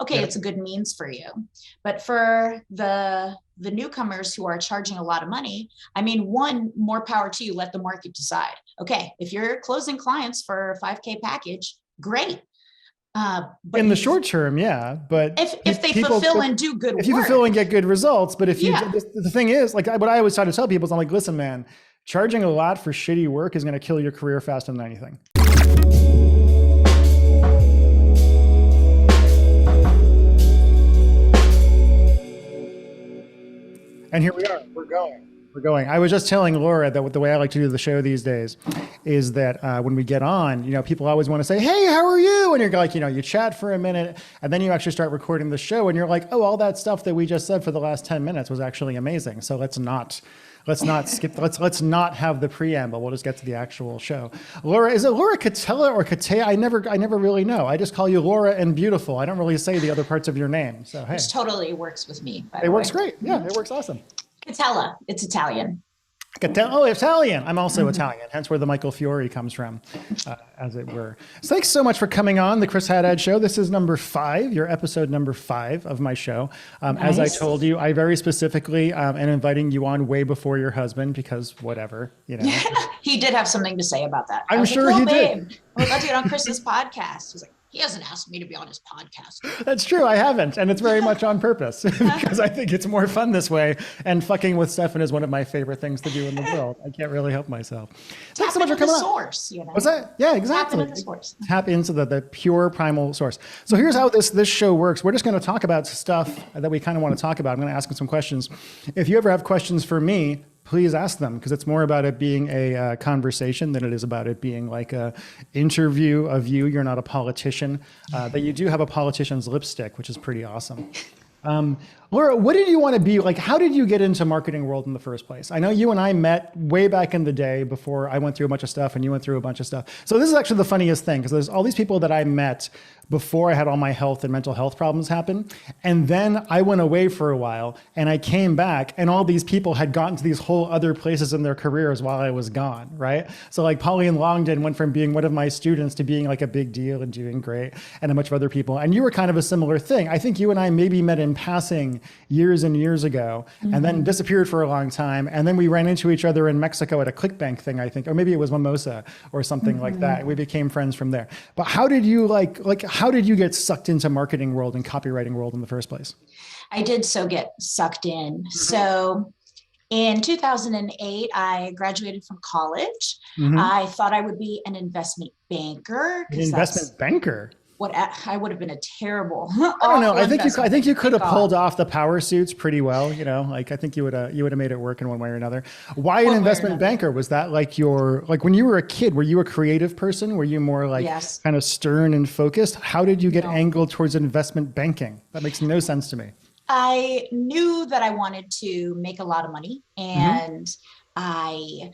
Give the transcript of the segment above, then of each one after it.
okay, Yeah. it's a good means for you. But for the newcomers who are charging a lot of money, I mean, one, more power to you, let the market decide. Okay, if you're closing clients for a 5K package, great. But In the short term, yeah, but if they people, fulfill and do good if you fulfill work, and get good results, but if you, yeah. the thing is, like what I always try to tell people is, I'm like, listen, man, charging a lot for shitty work is going to kill your career faster than anything. And here we are. We're going. We're going. I was just telling Laura that the way I like to do the show these days is that when we get on, people always want to say, "Hey, how are you?" And you're like, you chat for a minute, and then you actually start recording the show, and you're like, "Oh, all that stuff that we just said for the last 10 minutes was actually amazing." So let's not skip. Let's not have the preamble. We'll just get to the actual show. Laura, is it Laura Catella or Catella? I never really know. I just call you Laura and beautiful. I don't really say the other parts of your name. So hey, Which totally works with me. It works great. Yeah, it works awesome. Catella, it's Italian. Oh, Italian. I'm also Italian, hence where the Michael Fiore comes from, as it were. So thanks so much for coming on the Chris Haddad Show. This is number 5, your episode number 5 of my show. Nice. As I told you, I very specifically am inviting you on way before your husband, because whatever, He did have something to say about that. I'm sure he did. We're about to get on Chris's podcast. He's like, he hasn't asked me to be on his podcast. That's true. I haven't. And it's very much on purpose because I think it's more fun this way. And fucking with Stefan is one of my favorite things to do in the world. I can't really help myself. Thanks so much for coming on. Source, What's that? Yeah, exactly. Tap into the source. Tap into the pure primal source. So here's how this show works. We're just going to talk about stuff that we kind of want to talk about. I'm going to ask you some questions. If you ever have questions for me, please ask them, because it's more about it being a conversation than it is about it being like a interview of you. You're not a politician, but you do have a politician's lipstick, which is pretty awesome. Laura, what did you want to be like? How did you get into marketing world in the first place? I know you and I met way back in the day before I went through a bunch of stuff and you went through a bunch of stuff. So this is actually the funniest thing, because there's all these people that I met before I had all my health and mental health problems happen. And then I went away for a while and I came back and all these people had gotten to these whole other places in their careers while I was gone, right? So like Pauline Longden went from being one of my students to being like a big deal and doing great, and a bunch of other people. And you were kind of a similar thing. I think you and I maybe met in passing years and years ago, and then disappeared for a long time. And then we ran into each other in Mexico at a ClickBank thing, I think, or maybe it was Mimosa or something like that. We became friends from there. But how did you how did you get sucked into marketing world and copywriting world in the first place? I did get sucked in. So in 2008, I graduated from college. I thought I would be an investment banker. An investment banker? What I would have been a terrible. I don't know. I think you could have pulled off the power suits pretty well. I think you would have made it work in one way or another. Why an investment banker? Was that like when you were a kid? Were you a creative person? Were you more like kind of stern and focused? How did you get angled towards investment banking? That makes no sense to me. I knew that I wanted to make a lot of money, and I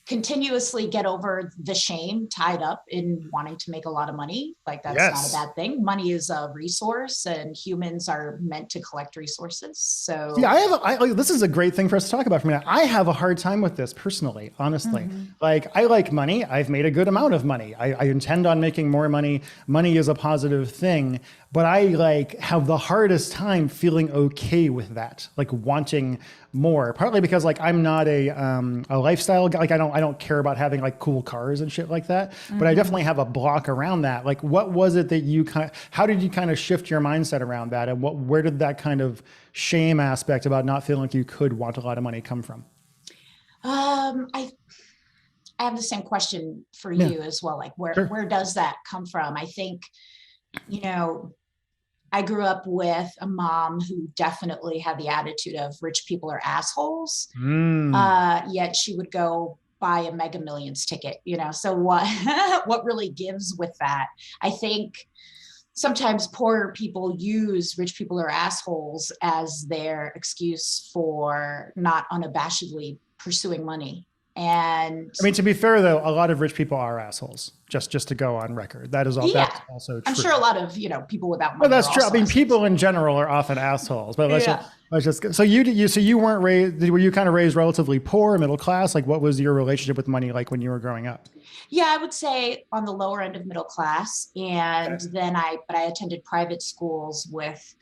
continuously get over the shame tied up in wanting to make a lot of money. Like that's not a bad thing. Money is a resource and humans are meant to collect resources. So yeah, this is a great thing for us to talk about for a minute. I have a hard time with this personally, honestly. Like I like money. I've made a good amount of money. I intend on making more money. Money is a positive thing, but I have the hardest time feeling okay with that, like wanting more, partly because I'm not a lifestyle guy. I don't care about having cool cars and shit like that, but I definitely have a block around that. What was it that how did you kind of shift your mindset around that? And where did that kind of shame aspect about not feeling like you could want a lot of money come from? I have the same question for you as well. Where does that come from? I think, I grew up with a mom who definitely had the attitude of rich people are assholes. Yet she would go buy a Mega Millions ticket, so what really gives with that? I think sometimes poor people use rich people are assholes as their excuse for not unabashedly pursuing money. And I mean, to be fair though, a lot of rich people are assholes. Just to go on record, that is all. yeah, That's also true. I'm sure a lot of, people without money. Well, that's are true. I also mean, assholes. people in general are often assholes. But Yeah. let's just. So you weren't raised. Were you kind of raised relatively poor, middle class? Like, what was your relationship with money like when you were growing up? Yeah, I would say on the lower end of middle class. And Okay. then I attended private schools with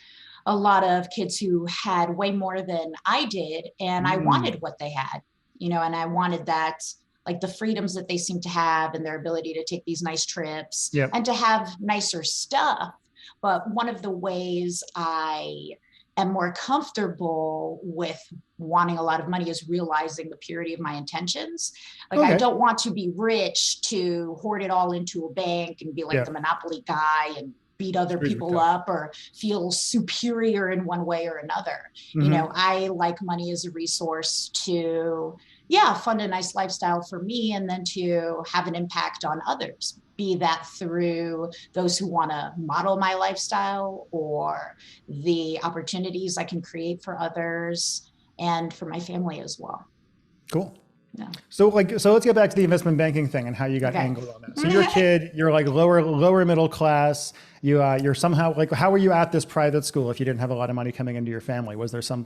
a lot of kids who had way more than I did. And I Mm, wanted what they had, and I wanted that, like the freedoms that they seem to have and their ability to take these nice trips yep. and to have nicer stuff. But one of the ways I am more comfortable with wanting a lot of money is realizing the purity of my intentions. Like, I Okay. don't want to be rich to hoard it all into a bank and be like Yeah. the monopoly guy and beat other Scrooge people McDuck. up or feel superior in one way or another. Mm-hmm. I like money as a resource to, yeah, fund a nice lifestyle for me, and then to have an impact on others, be that through those who want to model my lifestyle or the opportunities I can create for others and for my family as well. Cool. Yeah. So let's get back to the investment banking thing and how you got Okay. angled on that. So you're a kid, you're like lower middle class. You're somehow like, how were you at this private school if you didn't have a lot of money coming into your family? Was there some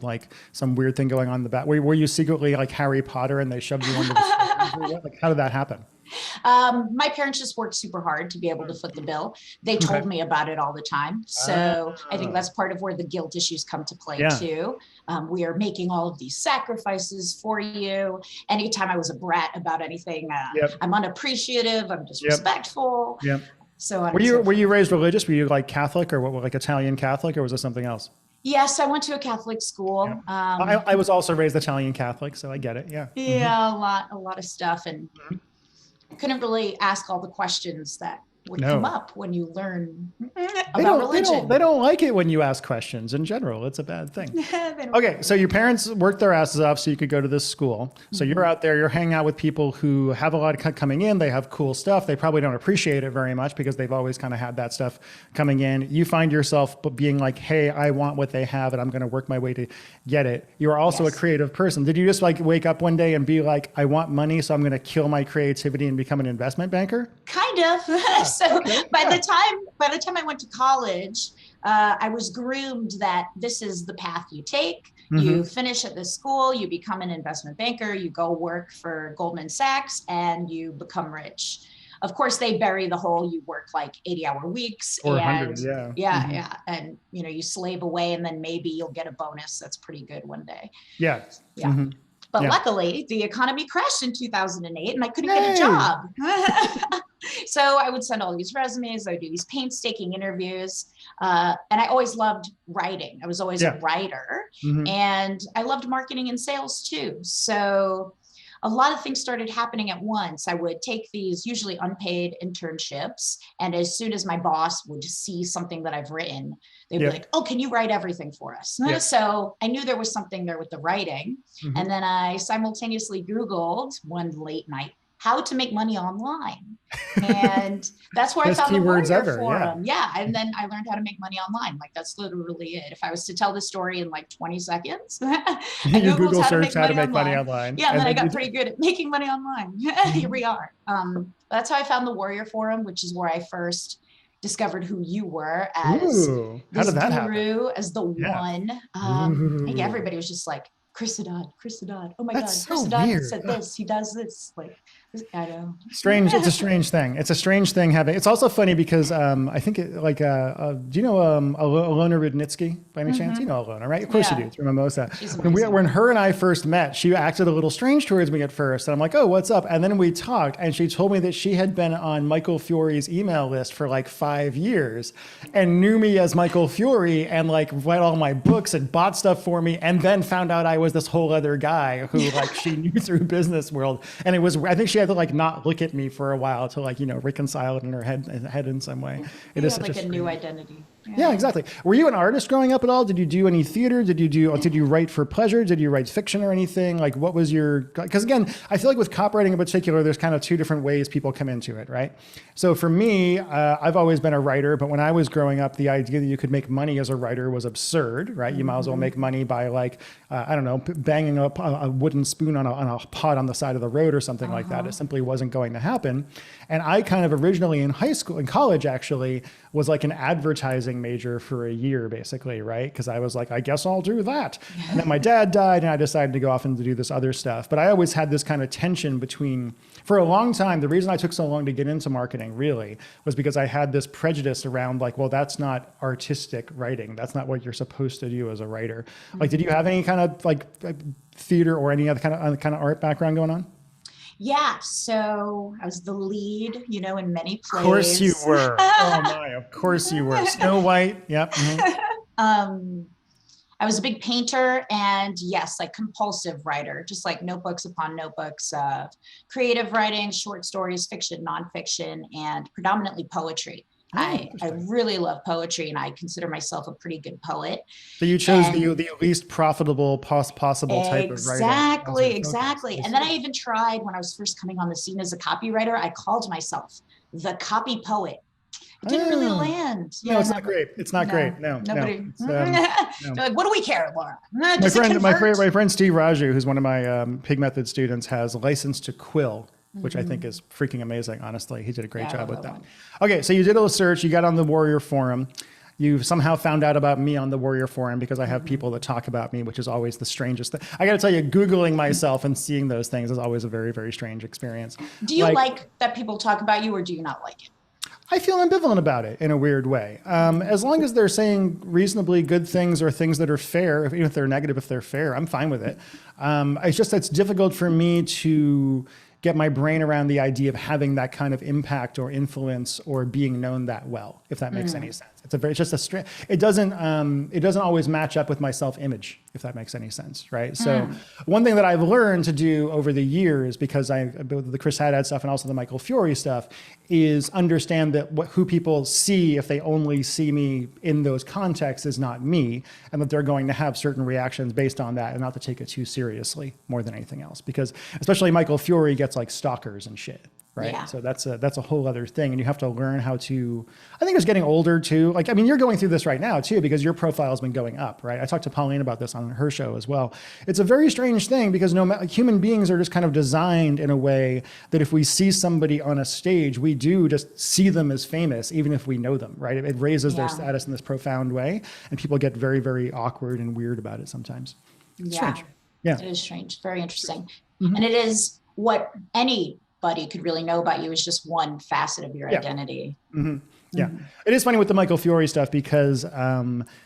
weird thing going on in the back? Were you secretly like Harry Potter and they shoved you into the schools or what? Like, how did that happen? My parents just worked super hard to be able to foot the bill. They told Okay. me about it all the time. So I think that's part of where the guilt issues come to play Yeah. too. We are making all of these sacrifices for you. Anytime I was a brat about anything, Yep. I'm unappreciative, I'm disrespectful. Yep. So on Were and so you forth. raised religious? Were you like Catholic or what, like Italian Catholic, or was it something else? Yes, I went to a Catholic school. Yeah. I was also raised Italian Catholic, so I get it. Yeah. Yeah, a lot of stuff, and couldn't really ask all the questions that would come up when you learn about religion. They don't like it when you ask questions in general. It's a bad thing. They don't- Okay, so your parents worked their asses off so you could go to this school. So you're out there, you're hanging out with people who have a lot of coming in. They have cool stuff. They probably don't appreciate it very much because they've always kind of had that stuff coming in. You find yourself being like, hey, I want what they have and I'm going to work my way to get it. You're also Yes. a creative person. Did you just like wake up one day and be like, I want money, so I'm going to kill my creativity and become an investment banker? Kind of. So by the time I went to college, I was groomed that this is the path you take. You finish at this school, you become an investment banker, you go work for Goldman Sachs, and you become rich. Of course, they bury the whole, you work like 80-hour weeks Or and 100, yeah. yeah. And you slave away and then maybe you'll get a bonus. That's pretty good one day. Yeah. Yeah. Mm-hmm. But Yeah. luckily, the economy crashed in 2008 and I couldn't get a job. So I would send all these resumes. I would do these painstaking interviews. And I always loved writing. I was always a writer. And I loved marketing and sales too. So a lot of things started happening at once. I would take these usually unpaid internships. And as soon as my boss would see something that I've written, they'd be like, oh, can you write everything for us? So I knew there was something there with the writing. And then I simultaneously Googled one late night, how to make money online. And that's where I found the Warrior Forum. Yeah. And then I learned how to make money online. Like, that's literally it. If I was to tell the story in like 20 seconds, I Google search how to make money online. Yeah. And then I got pretty good at making money online. Here we are. That's how I found the Warrior Forum, which is where I first discovered who you were as how did that guru, happen? as the one. I think everybody was just like, Chris Haddad. Oh my That's God, Chris so Haddad weird. said this, he does this. Like, I know. Strange. It's a strange thing. It's a strange thing having. It's also funny because I think do you know Alona Rudnitsky by any chance? You know Alona, right? Of course you do. It's from Mimosa. When her and I first met, she acted a little strange towards me at first, and I'm like, oh, what's up? And then we talked, and she told me that she had been on Michael Fiore's email list for like 5 years, and knew me as Michael Fiore, and like read all my books and bought stuff for me, and then found out I was this whole other guy who like she knew through business world, and it was. I think she had to like not look at me for a while to like reconcile it in her head in some way. It is such like a new identity. Yeah, exactly. Were you an artist growing up at all? Did you do any theater? Did you write for pleasure? Did you write fiction or anything? Like what was because again, I feel like with copywriting in particular, there's kind of two different ways people come into it, right? So for me, I've always been a writer, but when I was growing up, the idea that you could make money as a writer was absurd, right? You might as well make money by like, I don't know, banging a wooden spoon on a pot on the side of the road or something like that. It simply wasn't going to happen. And I kind of originally in college actually, was like an advertising major for a year, basically, right? Because I was like, I guess I'll do that. And then my dad died and I decided to go off and to do this other stuff. But I always had this kind of tension between, for a long time, the reason I took so long to get into marketing really was because I had this prejudice around like, well, that's not artistic writing. That's not what you're supposed to do as a writer. Like, did you have any kind of like theater or any other kind of art background going on? Yeah, so I was the lead, in many plays. Of course you were. Oh my, of course you were. Snow White. Yep. I was a big painter and yes, like compulsive writer, just like notebooks upon notebooks of creative writing, short stories, fiction, nonfiction, and predominantly poetry. I really love poetry and I consider myself a pretty good poet. So you chose the least profitable possible type of writing. Exactly. And then I even tried when I was first coming on the scene as a copywriter, I called myself the copy poet. It didn't really land. No, it's not great. It's not great. No, nobody. No. Like, what do we care, Laura? My friend Steve Raju, who's one of my Pig Method students, has a license to quill, which I think is freaking amazing, honestly. He did a great job with that. Okay, so you did a search, you got on the Warrior Forum. You somehow found out about me on the Warrior Forum because I have people that talk about me, which is always the strangest thing. I got to tell you, Googling myself and seeing those things is always a very, very strange experience. Do you like that people talk about you or do you not like it? I feel ambivalent about it in a weird way. As long as they're saying reasonably good things or things that are fair, even if they're negative, if they're fair, I'm fine with it. It's difficult for me to get my brain around the idea of having that kind of impact or influence or being known that well, if that makes any sense. It doesn't always match up with my self-image, if that makes any sense, right? So one thing that I've learned to do over the years, because both the Chris Haddad stuff and also the Michael Fiore stuff, is understand that who people see if they only see me in those contexts is not me, and that they're going to have certain reactions based on that, and not to take it too seriously more than anything else. Because especially Michael Fiore gets like stalkers and shit. Right. Yeah. So that's a whole other thing. And you have to learn how to, I think it's getting older too. Like, I mean, you're going through this right now too, because your profile has been going up, right? I talked to Pauline about this on her show as well. It's a very strange thing because human beings are just kind of designed in a way that if we see somebody on a stage, we do just see them as famous, even if we know them, right? It raises their status in this profound way. And people get very, very awkward and weird about it sometimes. It's strange. Yeah. It is strange. Very interesting. And it is what anybody could really know about you is just one facet of your identity. Yeah. It is funny with the Michael Fiore stuff because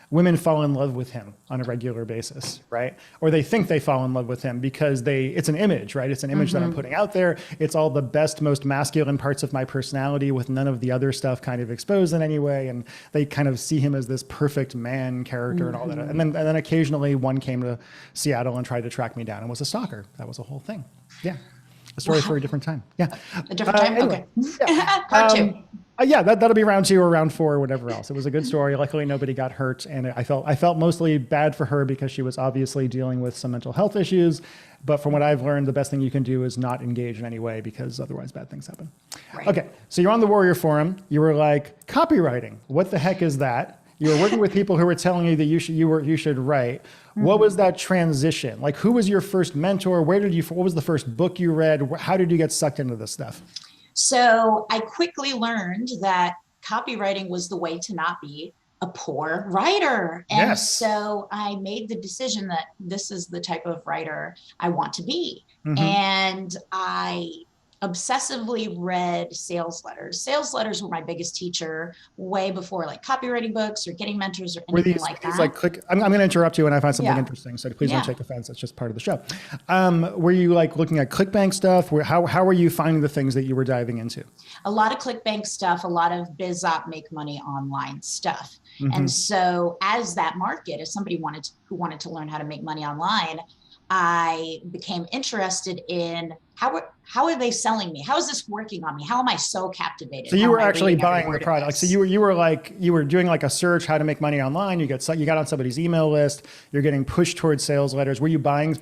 women fall in love with him on a regular basis, right? Or they think they fall in love with him because it's an image, right? It's an image that I'm putting out there. It's all the best, most masculine parts of my personality with none of the other stuff kind of exposed in any way. And they kind of see him as this perfect man character and all that. And then occasionally one came to Seattle and tried to track me down and was a stalker. That was a whole thing. Yeah. A story for a different time. Yeah. A different time? Anyway. Okay. Yeah. Part two. That'll be round 2 or round 4 or whatever else. It was a good story. Luckily, nobody got hurt. And I felt mostly bad for her because she was obviously dealing with some mental health issues. But from what I've learned, the best thing you can do is not engage in any way because otherwise bad things happen. Right. Okay. So you're on the Warrior Forum. You were like, copywriting. What the heck is that? You were working with people who were telling you that you should write. What was that transition? Like, who was your first mentor? What was the first book you read? How did you get sucked into this stuff? So I quickly learned that copywriting was the way to not be a poor writer. And so I made the decision that this is the type of writer I want to be. And I obsessively read sales letters. Sales letters were my biggest teacher way before like copywriting books or getting mentors or anything like that. I'm going to interrupt you when I find something interesting. So please don't take offense. That's just part of the show. Were you like looking at ClickBank stuff? How were you finding the things that you were diving into? A lot of ClickBank stuff, a lot of BizOp, make money online stuff. And so as that market, as somebody who wanted to learn how to make money online, I became interested in how are they selling me? How is this working on me? How am I so captivated? So you were actually buying the product. Like, so you were doing like a search, how to make money online. You got on somebody's email list. You're getting pushed towards sales letters. Were you buying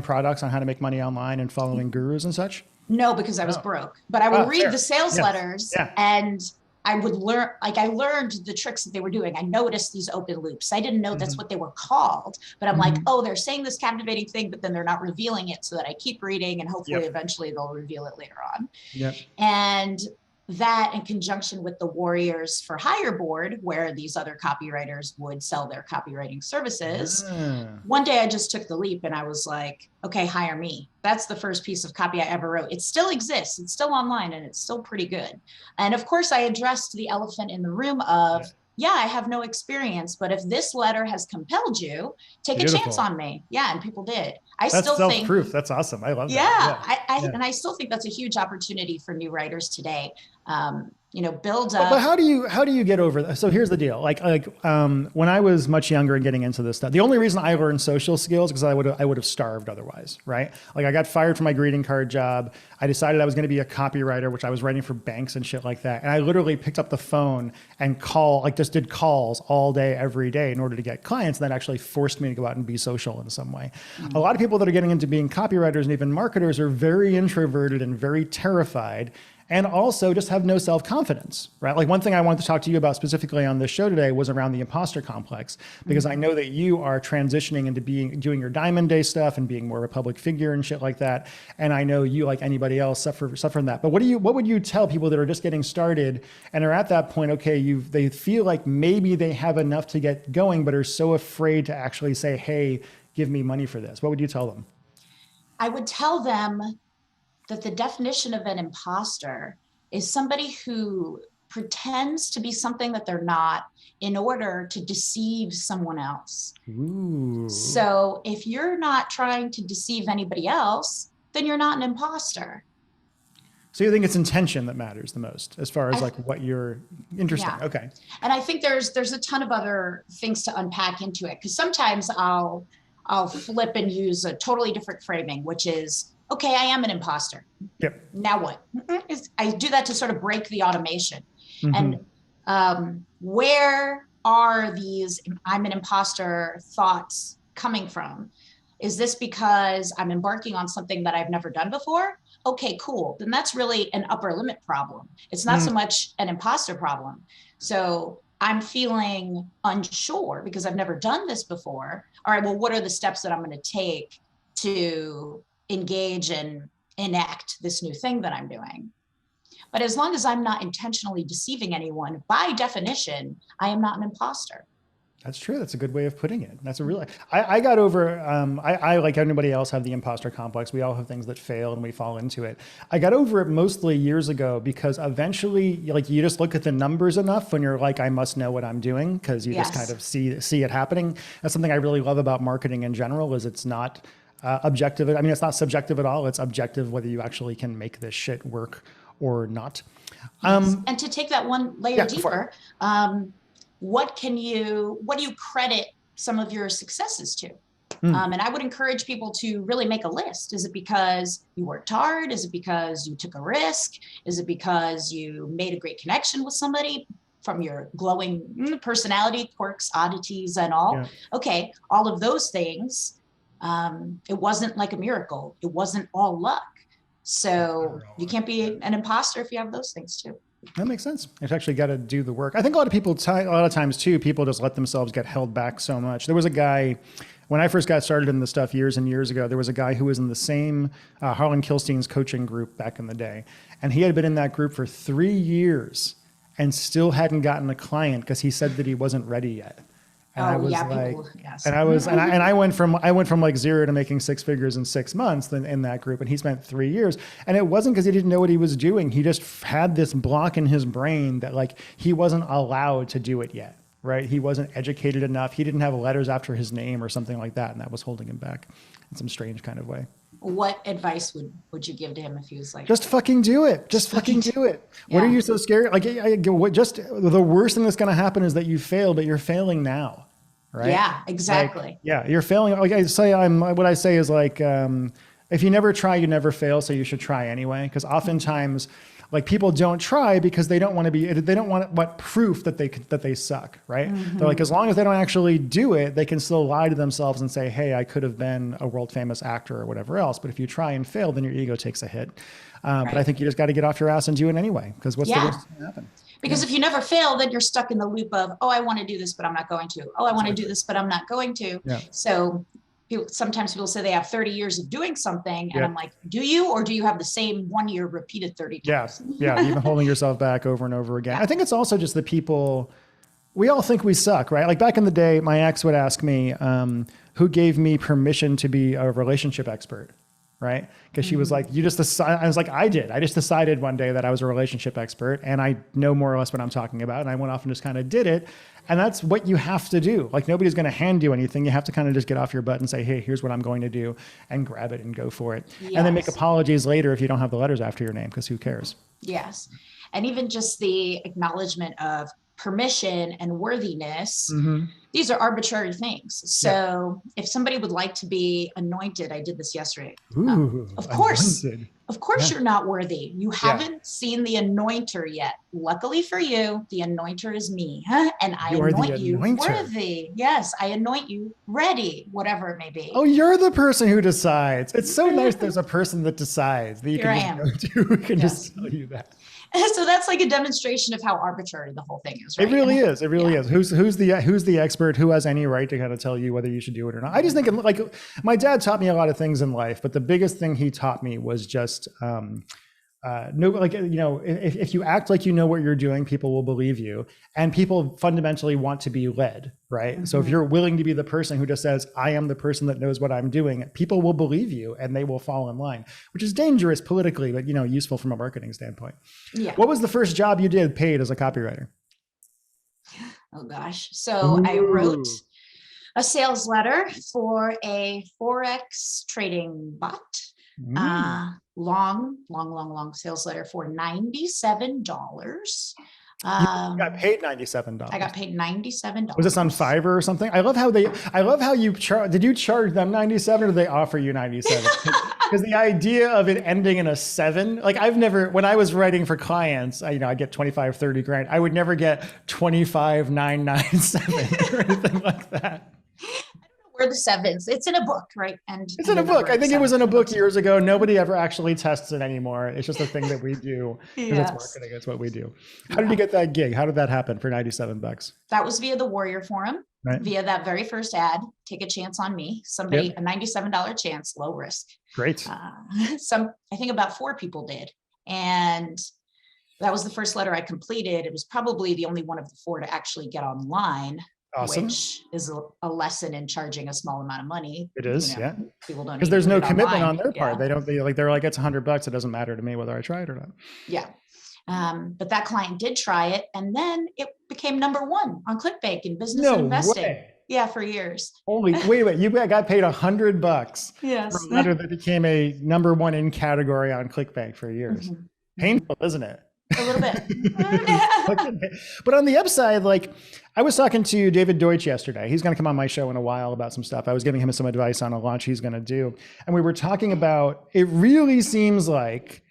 products on how to make money online and following gurus and such? No, because I was broke, but I would read the sales letters and I would learn, like I learned the tricks that they were doing. I noticed these open loops. I didn't know that's what they were called, but I'm like, oh, they're saying this captivating thing, but then they're not revealing it, so that I keep reading and hopefully eventually they'll reveal it later on. And that in conjunction with the Warriors for Hire board, where these other copywriters would sell their copywriting services. One day I just took the leap and I was like, okay, hire me. That's the first piece of copy I ever wrote. It still exists. It's still online and it's still pretty good. And of course I addressed the elephant in the room of, I have no experience, but if this letter has compelled you, take a chance on me. Yeah. And people did. That's self-proof. That's awesome. I love that. And I still think that's a huge opportunity for new writers today. Build up. But how do you get over that? So here's the deal. When I was much younger and getting into this stuff, the only reason I learned social skills because I would have starved otherwise, right? Like I got fired from my greeting card job. I decided I was going to be a copywriter, which I was writing for banks and shit like that. And I literally picked up the phone and just did calls all day, every day in order to get clients. And that actually forced me to go out and be social in some way. A lot of people that are getting into being copywriters and even marketers are very introverted and very terrified. And also just have no self-confidence, right? Like one thing I wanted to talk to you about specifically on this show today was around the imposter complex, because I know that you are transitioning into doing your Diamond Day stuff and being more of a public figure and shit like that. And I know you, like anybody else, suffer from that. But what would you tell people that are just getting started and are at that point, okay, they feel like maybe they have enough to get going, but are so afraid to actually say, hey, give me money for this. What would you tell them? I would tell them that the definition of an imposter is somebody who pretends to be something that they're not in order to deceive someone else. Ooh. So if you're not trying to deceive anybody else, then you're not an imposter. So you think it's intention that matters the most as far as what you're interesting. Yeah. Okay. And I think there's a ton of other things to unpack into it, because sometimes I'll flip and use a totally different framing, which is, okay, I am an imposter. Yep. Now what? I do that to sort of break the automation. And where are these I'm an imposter thoughts coming from? Is this because I'm embarking on something that I've never done before? Okay, cool. Then that's really an upper limit problem. It's not so much an imposter problem. So I'm feeling unsure because I've never done this before. All right, well, what are the steps that I'm going to take to engage and enact this new thing that I'm doing? But as long as I'm not intentionally deceiving anyone, by definition, I am not an imposter. That's true. That's a good way of putting it. That's a real, I got over, I like anybody else have the imposter complex. We all have things that fail and we fall into it. I got over it mostly years ago because eventually you just look at the numbers enough when you're like, I must know what I'm doing, because you just kind of see it happening. That's something I really love about marketing in general, is it's not objective. I mean, it's not subjective at all. It's objective whether you actually can make this shit work or not. And to take that one layer deeper, what do you credit some of your successes to? And I would encourage people to really make a list. Is it because you worked hard? Is it because you took a risk? Is it because you made a great connection with somebody from your glowing personality, quirks, oddities, and all? Yeah. Okay, all of those things. It wasn't like a miracle. It wasn't all luck. So you can't be an imposter if you have those things too. That makes sense. You've actually got to do the work. I think a lot of times too, people just let themselves get held back so much. There was a guy, when I first got started in this stuff years and years ago, there was a guy who was in the same Harlan Kilstein's coaching group back in the day. And he had been in that group for 3 years and still hadn't gotten a client because he said that he wasn't ready yet. And I was I went from like 0 to making 6 figures in 6 months in that group. And he spent 3 years, and it wasn't because he didn't know what he was doing. He just had this block in his brain that like, he wasn't allowed to do it yet, right? He wasn't educated enough. He didn't have letters after his name or something like that. And that was holding him back in some strange kind of way. What advice would you give to him if he was like, just fucking do it. Just fucking do it. Yeah. What are you so scared? Like, just the worst thing that's going to happen is that you fail, but you're failing now. Right? Yeah, exactly. Like, yeah, you're failing. Like what I say is like, if you never try, you never fail. So you should try anyway. Because oftentimes, like, people don't try because they don't want what proof that they suck, right? They're like, as long as they don't actually do it, they can still lie to themselves and say, hey, I could have been a world famous actor or whatever else. But if you try and fail, then your ego takes a hit. But I think you just got to get off your ass and do it anyway, because what's the worst that's gonna happen? Because if you never fail, then you're stuck in the loop of, oh, I want to do this, but I'm not going to. Oh, I want to do this, but I'm not going to. Yeah. So sometimes people say they have 30 years of doing something. And I'm like, do you, or do you have the same 1 year repeated 30 times? Yeah. You've been holding yourself back over and over again. I think it's also just the people, we all think we suck, right? Like back in the day, my ex would ask me, who gave me permission to be a relationship expert? Right? Because she was like, you just decided. I was like, I did. I just decided one day that I was a relationship expert and I know more or less what I'm talking about. And I went off and just kind of did it. And that's what you have to do. Like, nobody's going to hand you anything. You have to kind of just get off your butt and say, hey, here's what I'm going to do, and grab it and go for it. Yes. And then make apologies later if you don't have the letters after your name, because who cares? Yes. And even just the acknowledgement of permission and worthiness, these are arbitrary things. So if somebody would like to be anointed, I did this yesterday. Of course, you're not worthy. You haven't seen the anointer yet. Luckily for you, the anointer is me, and I anoint you worthy. Yes, I anoint you ready, whatever it may be. Oh, you're the person who decides. It's so nice there's a person that decides that you can just go to, who can just tell you that. So that's like a demonstration of how arbitrary the whole thing is, right? It really is. It really is. Who's the expert? Who has any right to kind of tell you whether you should do it or not? I just think, like, my dad taught me a lot of things in life, but the biggest thing he taught me was just if you act like you know what you're doing, people will believe you, and people fundamentally want to be led, right? So if you're willing to be the person who just says, I am the person that knows what I'm doing, people will believe you and they will fall in line, which is dangerous politically, but useful from a marketing standpoint. Yeah. What was the first job you did paid as a copywriter? Oh gosh. So I wrote a sales letter for a Forex trading bot. Long sales letter for $97. You got paid $97. I got paid $97. Was this on Fiverr or something? I love how you charge. Did you charge them $97 or did they offer you $97? Because the idea of it ending in a 7, like when I was writing for clients, I get 25, 30 grand. I would never get 25,997 or anything like that. Where the 7s? It's in a book, right? And it's in a book. I think it was in a book years ago. Nobody ever actually tests it anymore. It's just a thing that we do because it's marketing. It's what we do. How did you get that gig? How did that happen for $97? That was via the Warrior Forum, via that very first ad. Take a chance on me. Somebody, a $97 chance, low risk. Great. I think about 4 people did, and that was the first letter I completed. It was probably the only one of the 4 to actually get online. Awesome. Which is a lesson in charging a small amount of money. It is, People don't, because there's no commitment on their part. They're like, it's $100. It doesn't matter to me whether I try it or not. Yeah. But that client did try it, and then it became #1 on ClickBank in business and investing. Way. Yeah, for years. Wait, you got paid $100 yes. for a letter that became a #1 in category on ClickBank for years. Painful, isn't it? A little bit. But on the upside, like, I was talking to David Deutsch yesterday. He's going to come on my show in a while about some stuff. I was giving him some advice on a launch he's going to do. And we were talking about, it really seems like,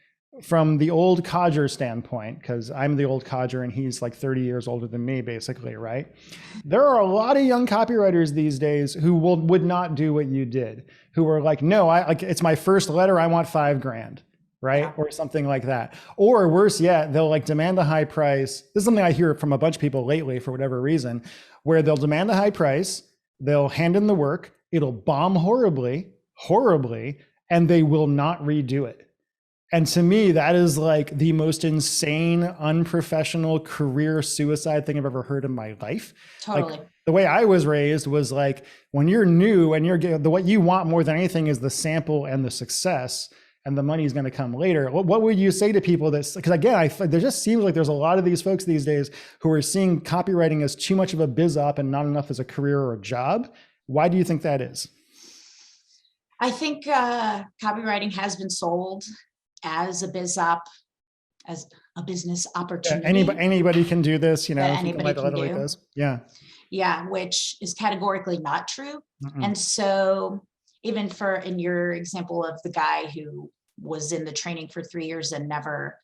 from the old codger standpoint, because I'm the old codger and he's like 30 years older than me, basically, right? There are a lot of young copywriters these days who would not do what you did, who are like, no, it's my first letter, I want $5,000. Right? Yeah. Or something like that. Or worse yet, they'll like demand a high price. This is something I hear from a bunch of people lately for whatever reason, where they'll demand a high price, they'll hand in the work, it'll bomb horribly, and they will not redo it. And to me, that is like the most insane, unprofessional career suicide thing I've ever heard in my life. Totally. Like, the way I was raised was like, when you're new and what you want more than anything is the sample and the success, and the money is going to come later. What would you say to people because again, there just seems like there's a lot of these folks these days who are seeing copywriting as too much of a biz op and not enough as a career or a job. Why do you think that is? I think copywriting has been sold as a biz op, as a business opportunity. Yeah, anybody can do this, anybody can do. This. Yeah. Yeah, which is categorically not true. And so even in your example of the guy who was in the training for 3 years and never,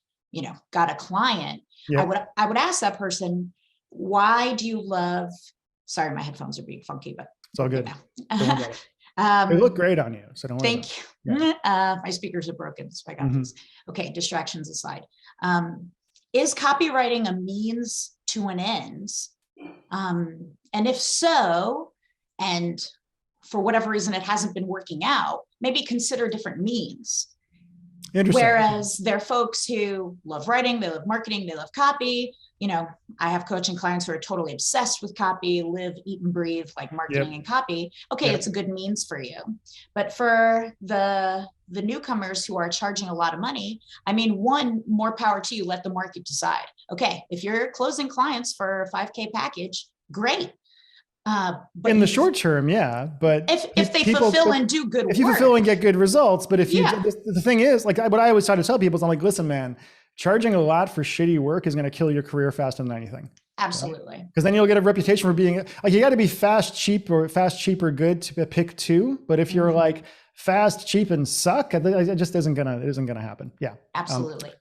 got a client, Yeah. I would ask that person, why do you love, sorry, my headphones are being funky, but It's all good. They look great on you, so don't worry. Thank you. Yeah. My speakers are broken, so I got this. Okay, distractions aside. Is copywriting a means to an end? And if so, and for whatever reason it hasn't been working out, maybe consider different means. Whereas there are folks who love writing, they love marketing, they love copy. I have coaching clients who are totally obsessed with copy, live, eat, and breathe like marketing and copy. Okay, it's a good means for you. But for the newcomers who are charging a lot of money, one, more power to you, let the market decide. Okay, if you're closing clients for a 5K package, great. But in the short term, but if they fulfill and do good work, if you fulfill and get good results, but if you, the thing is, like what I always try to tell people is, I'm like, listen, man, charging a lot for shitty work is going to kill your career faster than anything. Absolutely. Because then you'll get a reputation for being like, you got to be fast, cheap, or good to pick two. But if you're like fast, cheap, and suck, it just isn't gonna happen. Yeah. Absolutely.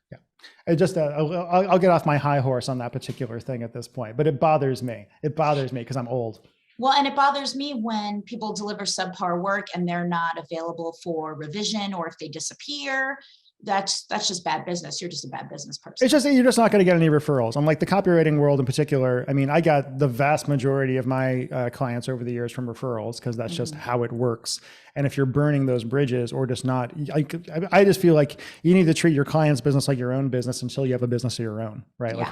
It just, I'll get off my high horse on that particular thing at this point, but it bothers me. It bothers me because I'm old. Well, and it bothers me when people deliver subpar work and they're not available for revision, or if they disappear. That's just bad business. You're just a bad business person. It's just, you're just not going to get any referrals. I'm like, the copywriting world in particular. I got the vast majority of my clients over the years from referrals, because that's just how it works. And if you're burning those bridges or just not, I just feel like you need to treat your client's business like your own business until you have a business of your own, right? Yeah. Like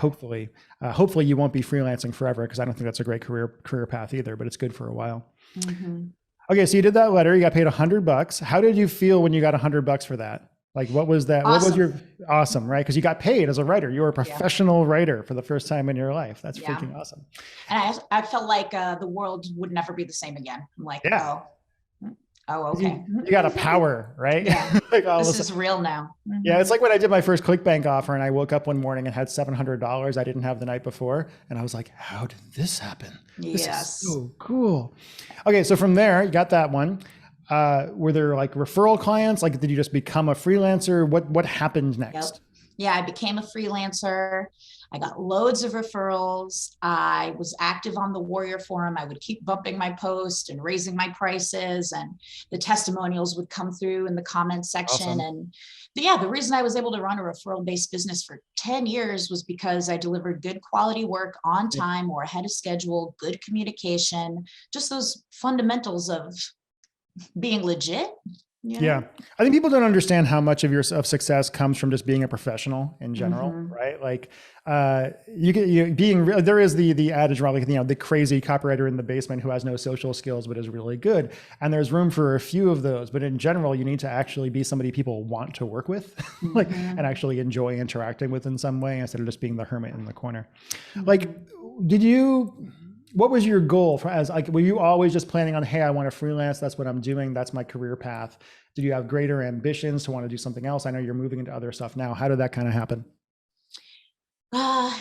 hopefully you won't be freelancing forever, because I don't think that's a great career path either, but it's good for a while. Okay. So you did that letter, you got paid $100. How did you feel when you got $100 for that? Like, what was that? Awesome. What was your awesome, right? Because you got paid as a writer. You were a professional writer for the first time in your life. That's freaking awesome. And I felt like the world would never be the same again. I'm like, oh, okay. You got a power, right? Yeah. Like, this is real now. Yeah, it's like when I did my first ClickBank offer and I woke up one morning and had $700 I didn't have the night before. And I was like, how did this happen? This is so cool. Okay, so from there, you got that one. Were there like referral clients? Like, did you just become a freelancer? What happened next? Yep. Yeah, I became a freelancer. I got loads of referrals. I was active on the Warrior Forum. I would keep bumping my post and raising my prices, and the testimonials would come through in the comments section. Awesome. And the reason I was able to run a referral-based business for 10 years was because I delivered good quality work on time or ahead of schedule, good communication, just those fundamentals of being legit. Yeah. I think people don't understand how much of success comes from just being a professional in general, right? Like, there is the adage around, like, the crazy copywriter in the basement who has no social skills, but is really good. And there's room for a few of those, but in general, you need to actually be somebody people want to work with, like, and actually enjoy interacting with in some way, instead of just being the hermit in the corner. Like, what was your goal were you always just planning on, hey, I want to freelance, that's what I'm doing, that's my career path? Did you have greater ambitions to want to do something else? I know you're moving into other stuff now. How did that kind of happen?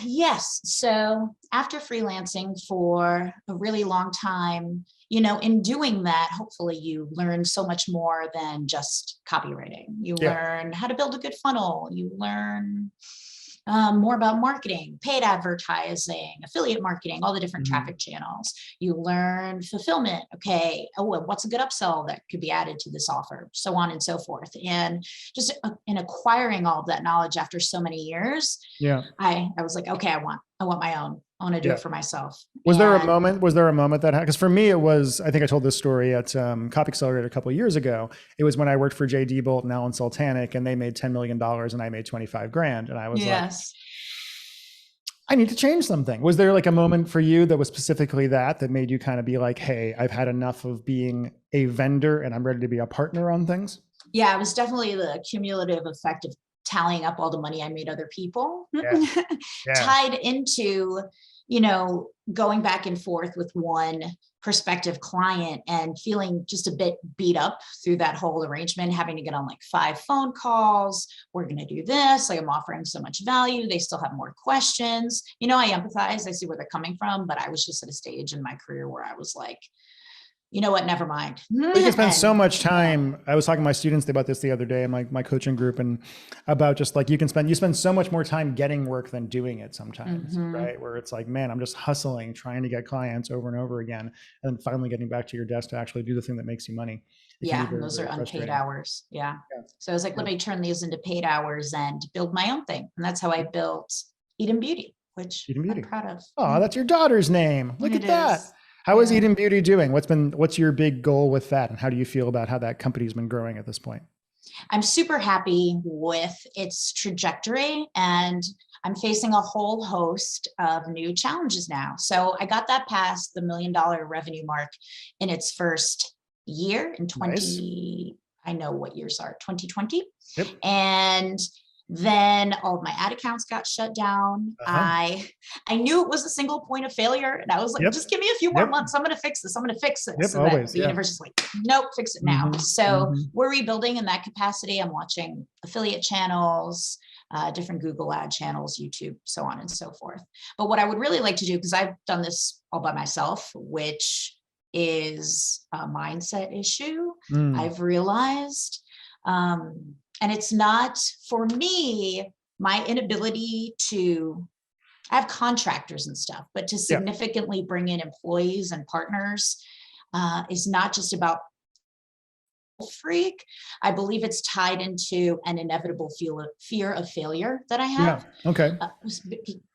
Yes. So after freelancing for a really long time, in doing that, hopefully you learn so much more than just copywriting. You learn how to build a good funnel. You learn more about marketing, paid advertising, affiliate marketing, all the different traffic channels. You learn fulfillment. Okay, what's a good upsell that could be added to this offer, so on and so forth. And just in acquiring all of that knowledge after so many years, I was like, okay, I want my own. I want to do it for myself. Was there a moment that, because for me, it was, I think I told this story at Copy Accelerator a couple of years ago. It was when I worked for J.D. Bolt and Alan Sultanic, and they made $10 million and I made 25 grand. And I was like, I need to change something. Was there like a moment for you that was specifically that made you kind of be like, hey, I've had enough of being a vendor and I'm ready to be a partner on things? Yeah, it was definitely the cumulative effect of tallying up all the money I made other people, tied into, going back and forth with one prospective client and feeling just a bit beat up through that whole arrangement, having to get on like 5 phone calls. We're going to do this. Like, I'm offering so much value. They still have more questions. I empathize. I see where they're coming from, but I was just at a stage in my career where I was like, you know what, never mind. You can spend so much time. I was talking to my students about this the other day in my coaching group, and about just like you spend so much more time getting work than doing it sometimes, right? Where it's like, man, I'm just hustling, trying to get clients over and over again, and then finally getting back to your desk to actually do the thing that makes you money. Yeah, and those are unpaid hours. Yeah. So I was like, let me turn these into paid hours and build my own thing. And that's how I built Eden Beauty, which I'm proud of. Oh, that's your daughter's name. Look at that. How is Eden Beauty doing? What's your big goal with that? And how do you feel about how that company's been growing at this point? I'm super happy with its trajectory, and I'm facing a whole host of new challenges now. So I got that past the $1 million revenue mark in its first year in 20, I know what years are, 2020. Yep. And then all of my ad accounts got shut down. I knew it was a single point of failure. And I was like, just give me a few more months. I'm going to fix this. I'm going to fix this. So that the universe is like, nope, fix it now. So we're rebuilding in that capacity. I'm watching affiliate channels, different Google ad channels, YouTube, so on and so forth. But what I would really like to do, because I've done this all by myself, which is a mindset issue, I've realized. And it's not, for me, my inability to, I have contractors and stuff, but to significantly bring in employees and partners is not just about freak. I believe it's tied into an inevitable fear of failure that I have. Yeah. Okay.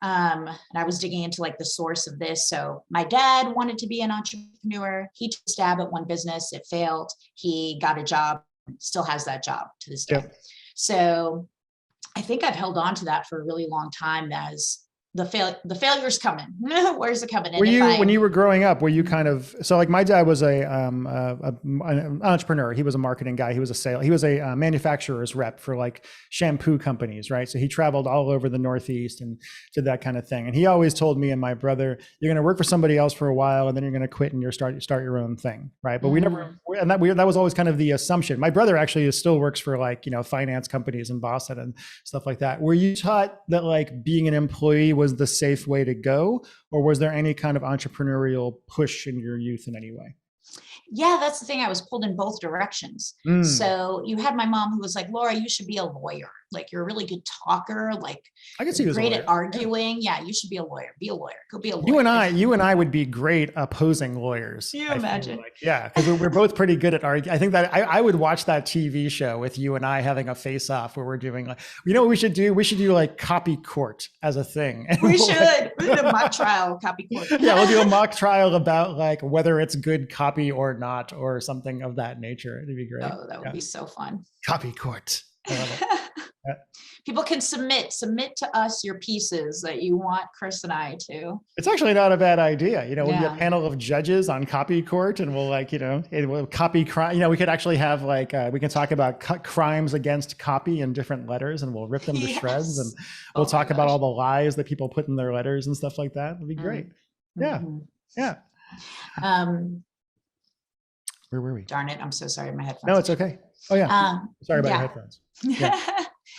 And I was digging into like the source of this. So my dad wanted to be an entrepreneur. He took a stab at one business. It failed. He got a job, still has that job to this day. So I think I've held on to that for a really long time as the failure's coming. Where's it coming? And when you were growing up, were you kind of, so like my dad was an entrepreneur. He was a marketing guy. He was a manufacturer's rep for like shampoo companies, right? So he traveled all over the Northeast and did that kind of thing. And he always told me and my brother, you're going to work for somebody else for a while, and then you're going to quit and you're start your own thing, right? But we never, and that was always kind of the assumption. My brother actually still works for like, finance companies in Boston and stuff like that. Were you taught that like being an employee was the safe way to go, or was there any kind of entrepreneurial push in your youth in any way? Yeah, that's the thing. I was pulled in both directions. So you had my mom who was like, Laura, you should be a lawyer. Like, you're a really good talker. Like, I can see you great at arguing. Yeah, you should be a lawyer. Be a lawyer. Go be a lawyer. You and I would be great opposing lawyers. Can you imagine? Like. Yeah, because we're both pretty good at arguing. I think that I would watch that TV show with you and I having a face-off where we're doing like, you know what we should do? We should do like copy court as a thing. We should do a mock trial copy court. Yeah, we'll do a mock trial about like whether it's good copy or not, or something of that nature. It'd be great. Oh, that would be so fun. Copy court. I love it. People can submit to us your pieces that you want Chris and I to. It's actually not a bad idea. We'll be a panel of judges on copy court, and we'll like, we'll copy crime. We could actually have like, we can talk about crimes against copy in different letters, and we'll rip them to shreds, and we'll talk about all the lies that people put in their letters and stuff like that. It'd be great. Yeah. Where were we? Darn it. I'm so sorry. My headphones. No, it's okay. Oh yeah. Sorry about your headphones. Yeah.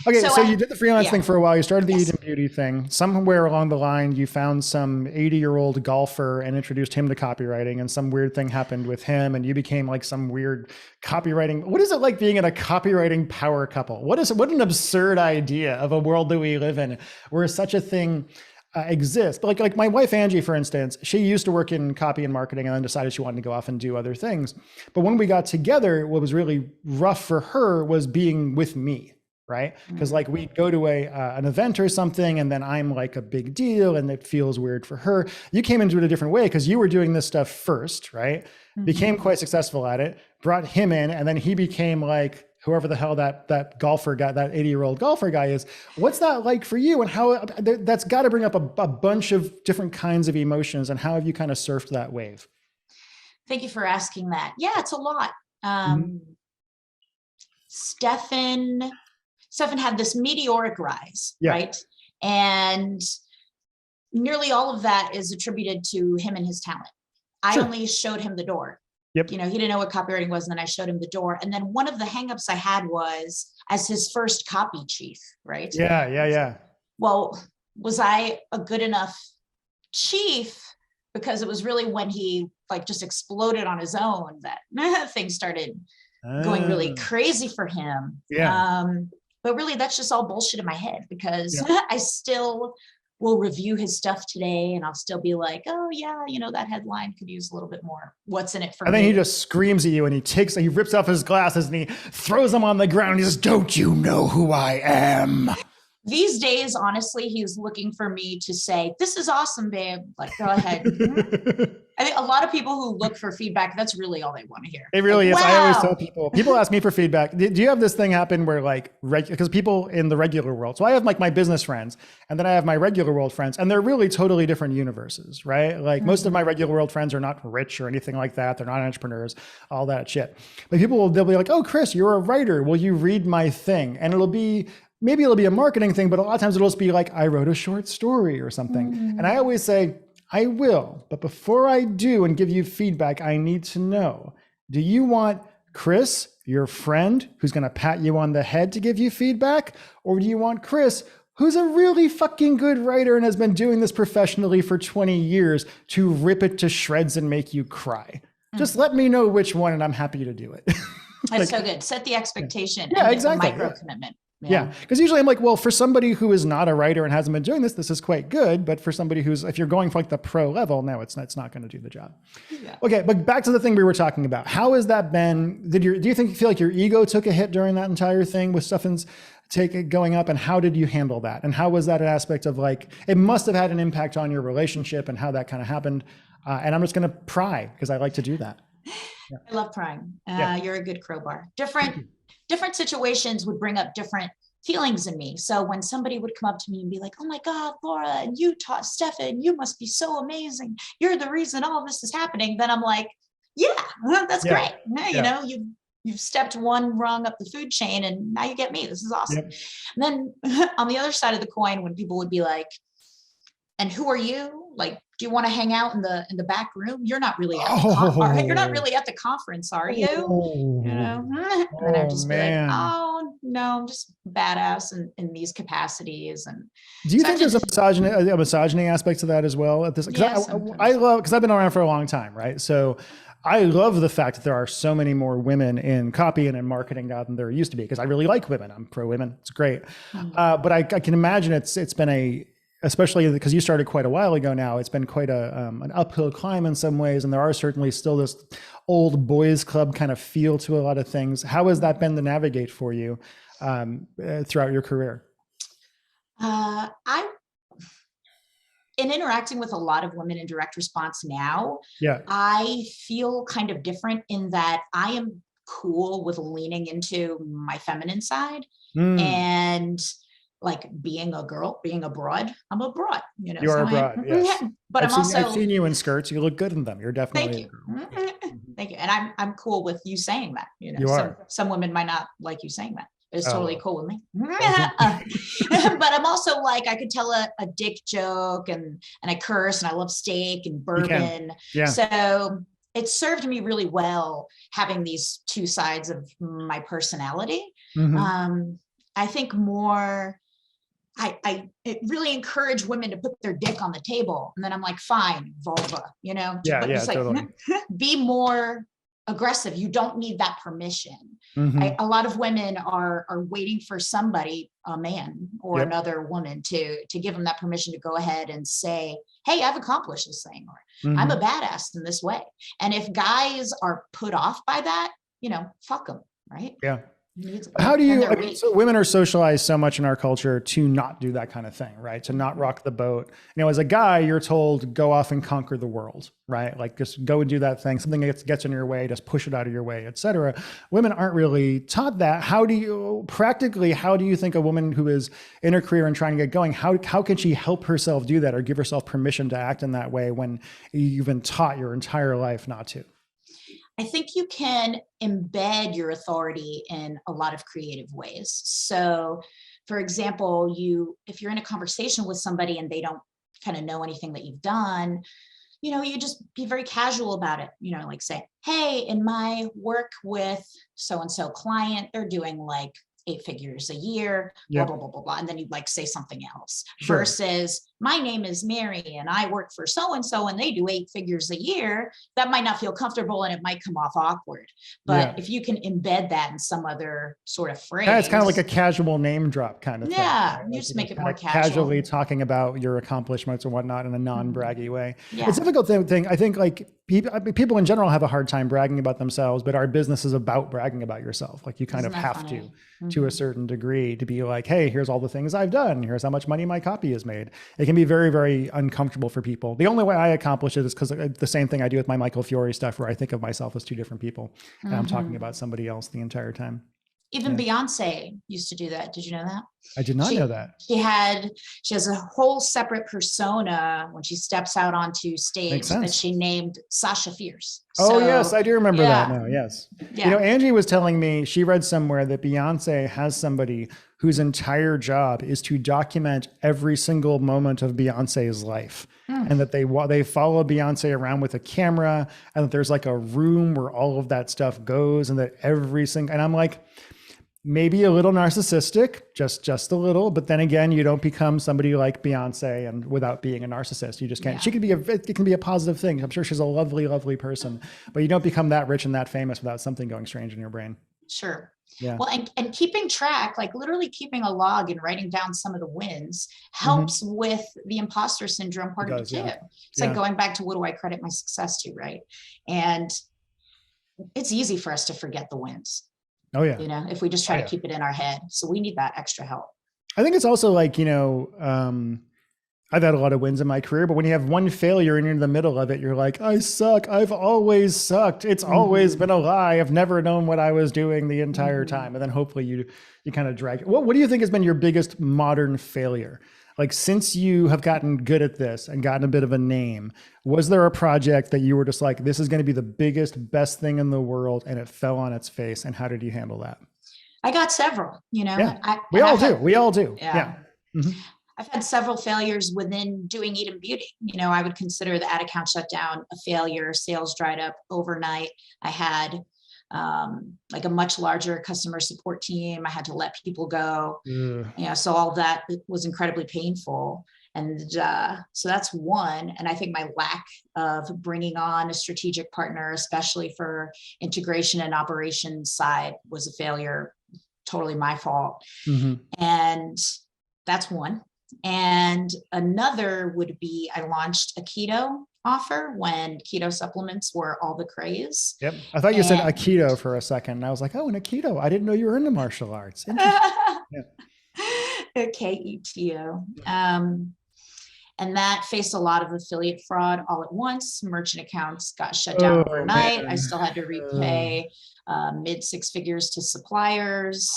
Okay, so you did the freelance thing for a while. You started the Eden Beauty thing. Somewhere along the line, you found some 80-year-old golfer and introduced him to copywriting, and some weird thing happened with him, and you became like some weird copywriting. What is it like being in a copywriting power couple? What an absurd idea of a world that we live in, where such a thing exists. But like my wife, Angie, for instance, she used to work in copy and marketing and then decided she wanted to go off and do other things. But when we got together, what was really rough for her was being with me. Right? Because like we'd go to an event or something, and then I'm like a big deal, and it feels weird for her. You came into it a different way because you were doing this stuff first, right? Became quite successful at it, brought him in, and then he became like whoever the hell that golfer guy, that 80-year-old golfer guy is. What's that like for you, and how that's got to bring up a bunch of different kinds of emotions, and how have you kind of surfed that wave? Thank you for asking that. Yeah, it's a lot. Stefan had this meteoric rise, right? And nearly all of that is attributed to him and his talent. I only showed him the door. He didn't know what copywriting was, and then I showed him the door. And then one of the hangups I had was as his first copy chief, right? Yeah. Well, was I a good enough chief because it was really when he like just exploded on his own that things started going really crazy for him. Yeah. But really that's just all bullshit in my head, because Yeah. I still will review his stuff today and I'll still be like, oh yeah, you know, that headline could use a little bit more. What's in it for me? And then he just screams at you and he rips off his glasses and he throws them on the ground and he says, don't you know who I am? These days, honestly, he's looking for me to say, this is awesome, babe. Like, go ahead. I think a lot of people who look for feedback, that's really all they want to hear. It really like, is. wow. I always tell people ask me for feedback. Do you have this thing happen where like, because people in the regular world, so I have like my business friends and then I have my regular world friends, and they're really totally different universes, right? Like most of my regular world friends are not rich or anything like that. They're not entrepreneurs, all that shit. But they'll be like, oh, Chris, you're a writer. Will you read my thing? And maybe it'll be a marketing thing, but a lot of times it'll just be like, I wrote a short story or something. And I always say, I will, but before I do and give you feedback, I need to know, do you want Chris, your friend, who's going to pat you on the head to give you feedback? Or do you want Chris, who's a really fucking good writer and has been doing this professionally for 20 years, to rip it to shreds and make you cry? Just let me know which one and I'm happy to do it. That's so good. Set the expectation. Yeah, and exactly. A micro commitment. Yeah, because usually I'm like, well, for somebody who is not a writer and hasn't been doing this is quite good. But for somebody if you're going for like the pro level, no, it's not going to do the job. Yeah. Okay, but back to the thing we were talking about. How has that been? Do you feel like your ego took a hit during that entire thing with Stefan's going up? And how did you handle that? And how was that an aspect of like, it must have had an impact on your relationship and how that kind of happened? And I'm just going to pry because I like to do that. Yeah. I love prying. You're a good crowbar. Different situations would bring up different feelings in me. So when somebody would come up to me and be like, oh my God, Laura, and you taught Stefan, you must be so amazing. You're the reason all this is happening. Then I'm like, yeah, that's great. You know, you've stepped one rung up the food chain and now you get me. This is awesome. And then on the other side of the coin, when people would be like, and who are you? Like, do you want to hang out in the back room? You're not really at the you're not really at the conference, are you? You know? And then I'd just be like, oh no, I'm just badass in these capacities. And do you think there's a misogyny aspect to that as well? At this, I love, because I've been around for a long time, right? So I love the fact that there are so many more women in copy and in marketing now than there used to be, because I really like women. I'm pro women. It's great. But I can imagine it's been especially because you started quite a while ago now, it's been quite an uphill climb in some ways. And there are certainly still this old boys club kind of feel to a lot of things. How has that been to navigate for you throughout your career? In interacting with a lot of women in direct response now, I feel kind of different in that I am cool with leaning into my feminine side and like being a girl, being a broad. I'm a broad, you know. You're a broad, yes. But I've seen you in skirts. You look good in them. You're definitely. Thank you. Thank you. And I'm cool with you saying that. You know, you are. Some women might not like you saying that. It's totally cool with me. But I'm also like, I could tell a dick joke and I curse and I love steak and bourbon. Yeah. So it served me really well having these two sides of my personality. I think more. It really encouraged women to put their dick on the table. And then I'm like, fine, vulva, you know, but it's like, totally. Be more aggressive. You don't need that permission. A lot of women are waiting for somebody, a man or another woman to give them that permission to go ahead and say, hey, I've accomplished this thing, or I'm a badass in this way. And if guys are put off by that, you know, fuck them. Right. Yeah. How do you, so women are socialized so much in our culture to not do that kind of thing, right? To not rock the boat. You know, as a guy, you're told go off and conquer the world, right? Like just go and do that thing. Something gets in your way, just push it out of your way, et cetera. Women aren't really taught that. How do you think a woman who is in her career and trying to get going, how can she help herself do that or give herself permission to act in that way when you've been taught your entire life not to? I think you can embed your authority in a lot of creative ways. So, for example, if you're in a conversation with somebody and they don't kind of know anything that you've done, you know, you just be very casual about it. You know, like say, hey, in my work with so-and-so client, they're doing like 8 figures a year, blah, blah, blah, blah, blah. And then you'd like say something else versus my name is Mary and I work for so-and-so and they do 8 figures a year, that might not feel comfortable and it might come off awkward. But if you can embed that in some other sort of phrase. Yeah, it's kind of like a casual name drop kind of thing. Yeah, Right? you Like just you make just it more kinda casual. casually talking about your accomplishments or whatnot in a non-braggy way. Yeah. It's a difficult thing. I think like people in general have a hard time bragging about themselves, but our business is about bragging about yourself. Like you kind of have to a certain degree, to be like, hey, here's all the things I've done. Here's how much money my copy has made. It can be very, very uncomfortable for people. The only way I accomplish it is because the same thing I do with my Michael Fiore stuff, where I think of myself as 2 different people and I'm talking about somebody else the entire time. Even Beyonce used to do that. Did you know that? I did not know that. She has a whole separate persona when she steps out onto stage that she named Sasha Fierce. Oh, yes, I do remember that now. Yes. You know, Angie was telling me, she read somewhere that Beyonce has somebody whose entire job is to document every single moment of Beyonce's life. And that they follow Beyonce around with a camera, and that there's like a room where all of that stuff goes, and that and I'm like, maybe a little narcissistic, just a little, but then again, you don't become somebody like Beyonce and without being a narcissist. You just can't. She could it can be a positive thing. I'm sure she's a lovely, lovely person, but you don't become that rich and that famous without something going strange in your brain. Sure. Yeah. Well, and keeping track, like literally keeping a log and writing down some of the wins helps with the imposter syndrome part of it too. It's like going back to, what do I credit my success to, right? And it's easy for us to forget the wins. Oh yeah. You know, if we just try to keep it in our head. So we need that extra help. I think it's also like, you know, I've had a lot of wins in my career, but when you have one failure and you're in the middle of it, you're like, I suck. I've always sucked. It's always been a lie. I've never known what I was doing the entire time. And then hopefully you kind of drag it. What do you think has been your biggest modern failure? Like, since you have gotten good at this and gotten a bit of a name, was there a project that you were just like, this is going to be the biggest, best thing in the world, and it fell on its face? And how did you handle that? I got several, you know. Yeah. We all do. Yeah. I've had several failures within doing Eden Beauty. You know, I would consider the ad account shutdown a failure. Sales dried up overnight. I had like a much larger customer support team. I had to let people go. You know, so all that was incredibly painful. And so that's one. And I think my lack of bringing on a strategic partner, especially for integration and operations side, was a failure. Totally my fault. And that's one. And another would be, I launched a keto offer when keto supplements were all the craze. Yep. I thought you said Aikido for a second. And I was like, oh, an Aikido. I didn't know you were into martial arts. Keto. And that faced a lot of affiliate fraud all at once. Merchant accounts got shut down overnight. Man. I still had to repay mid 6 figures to suppliers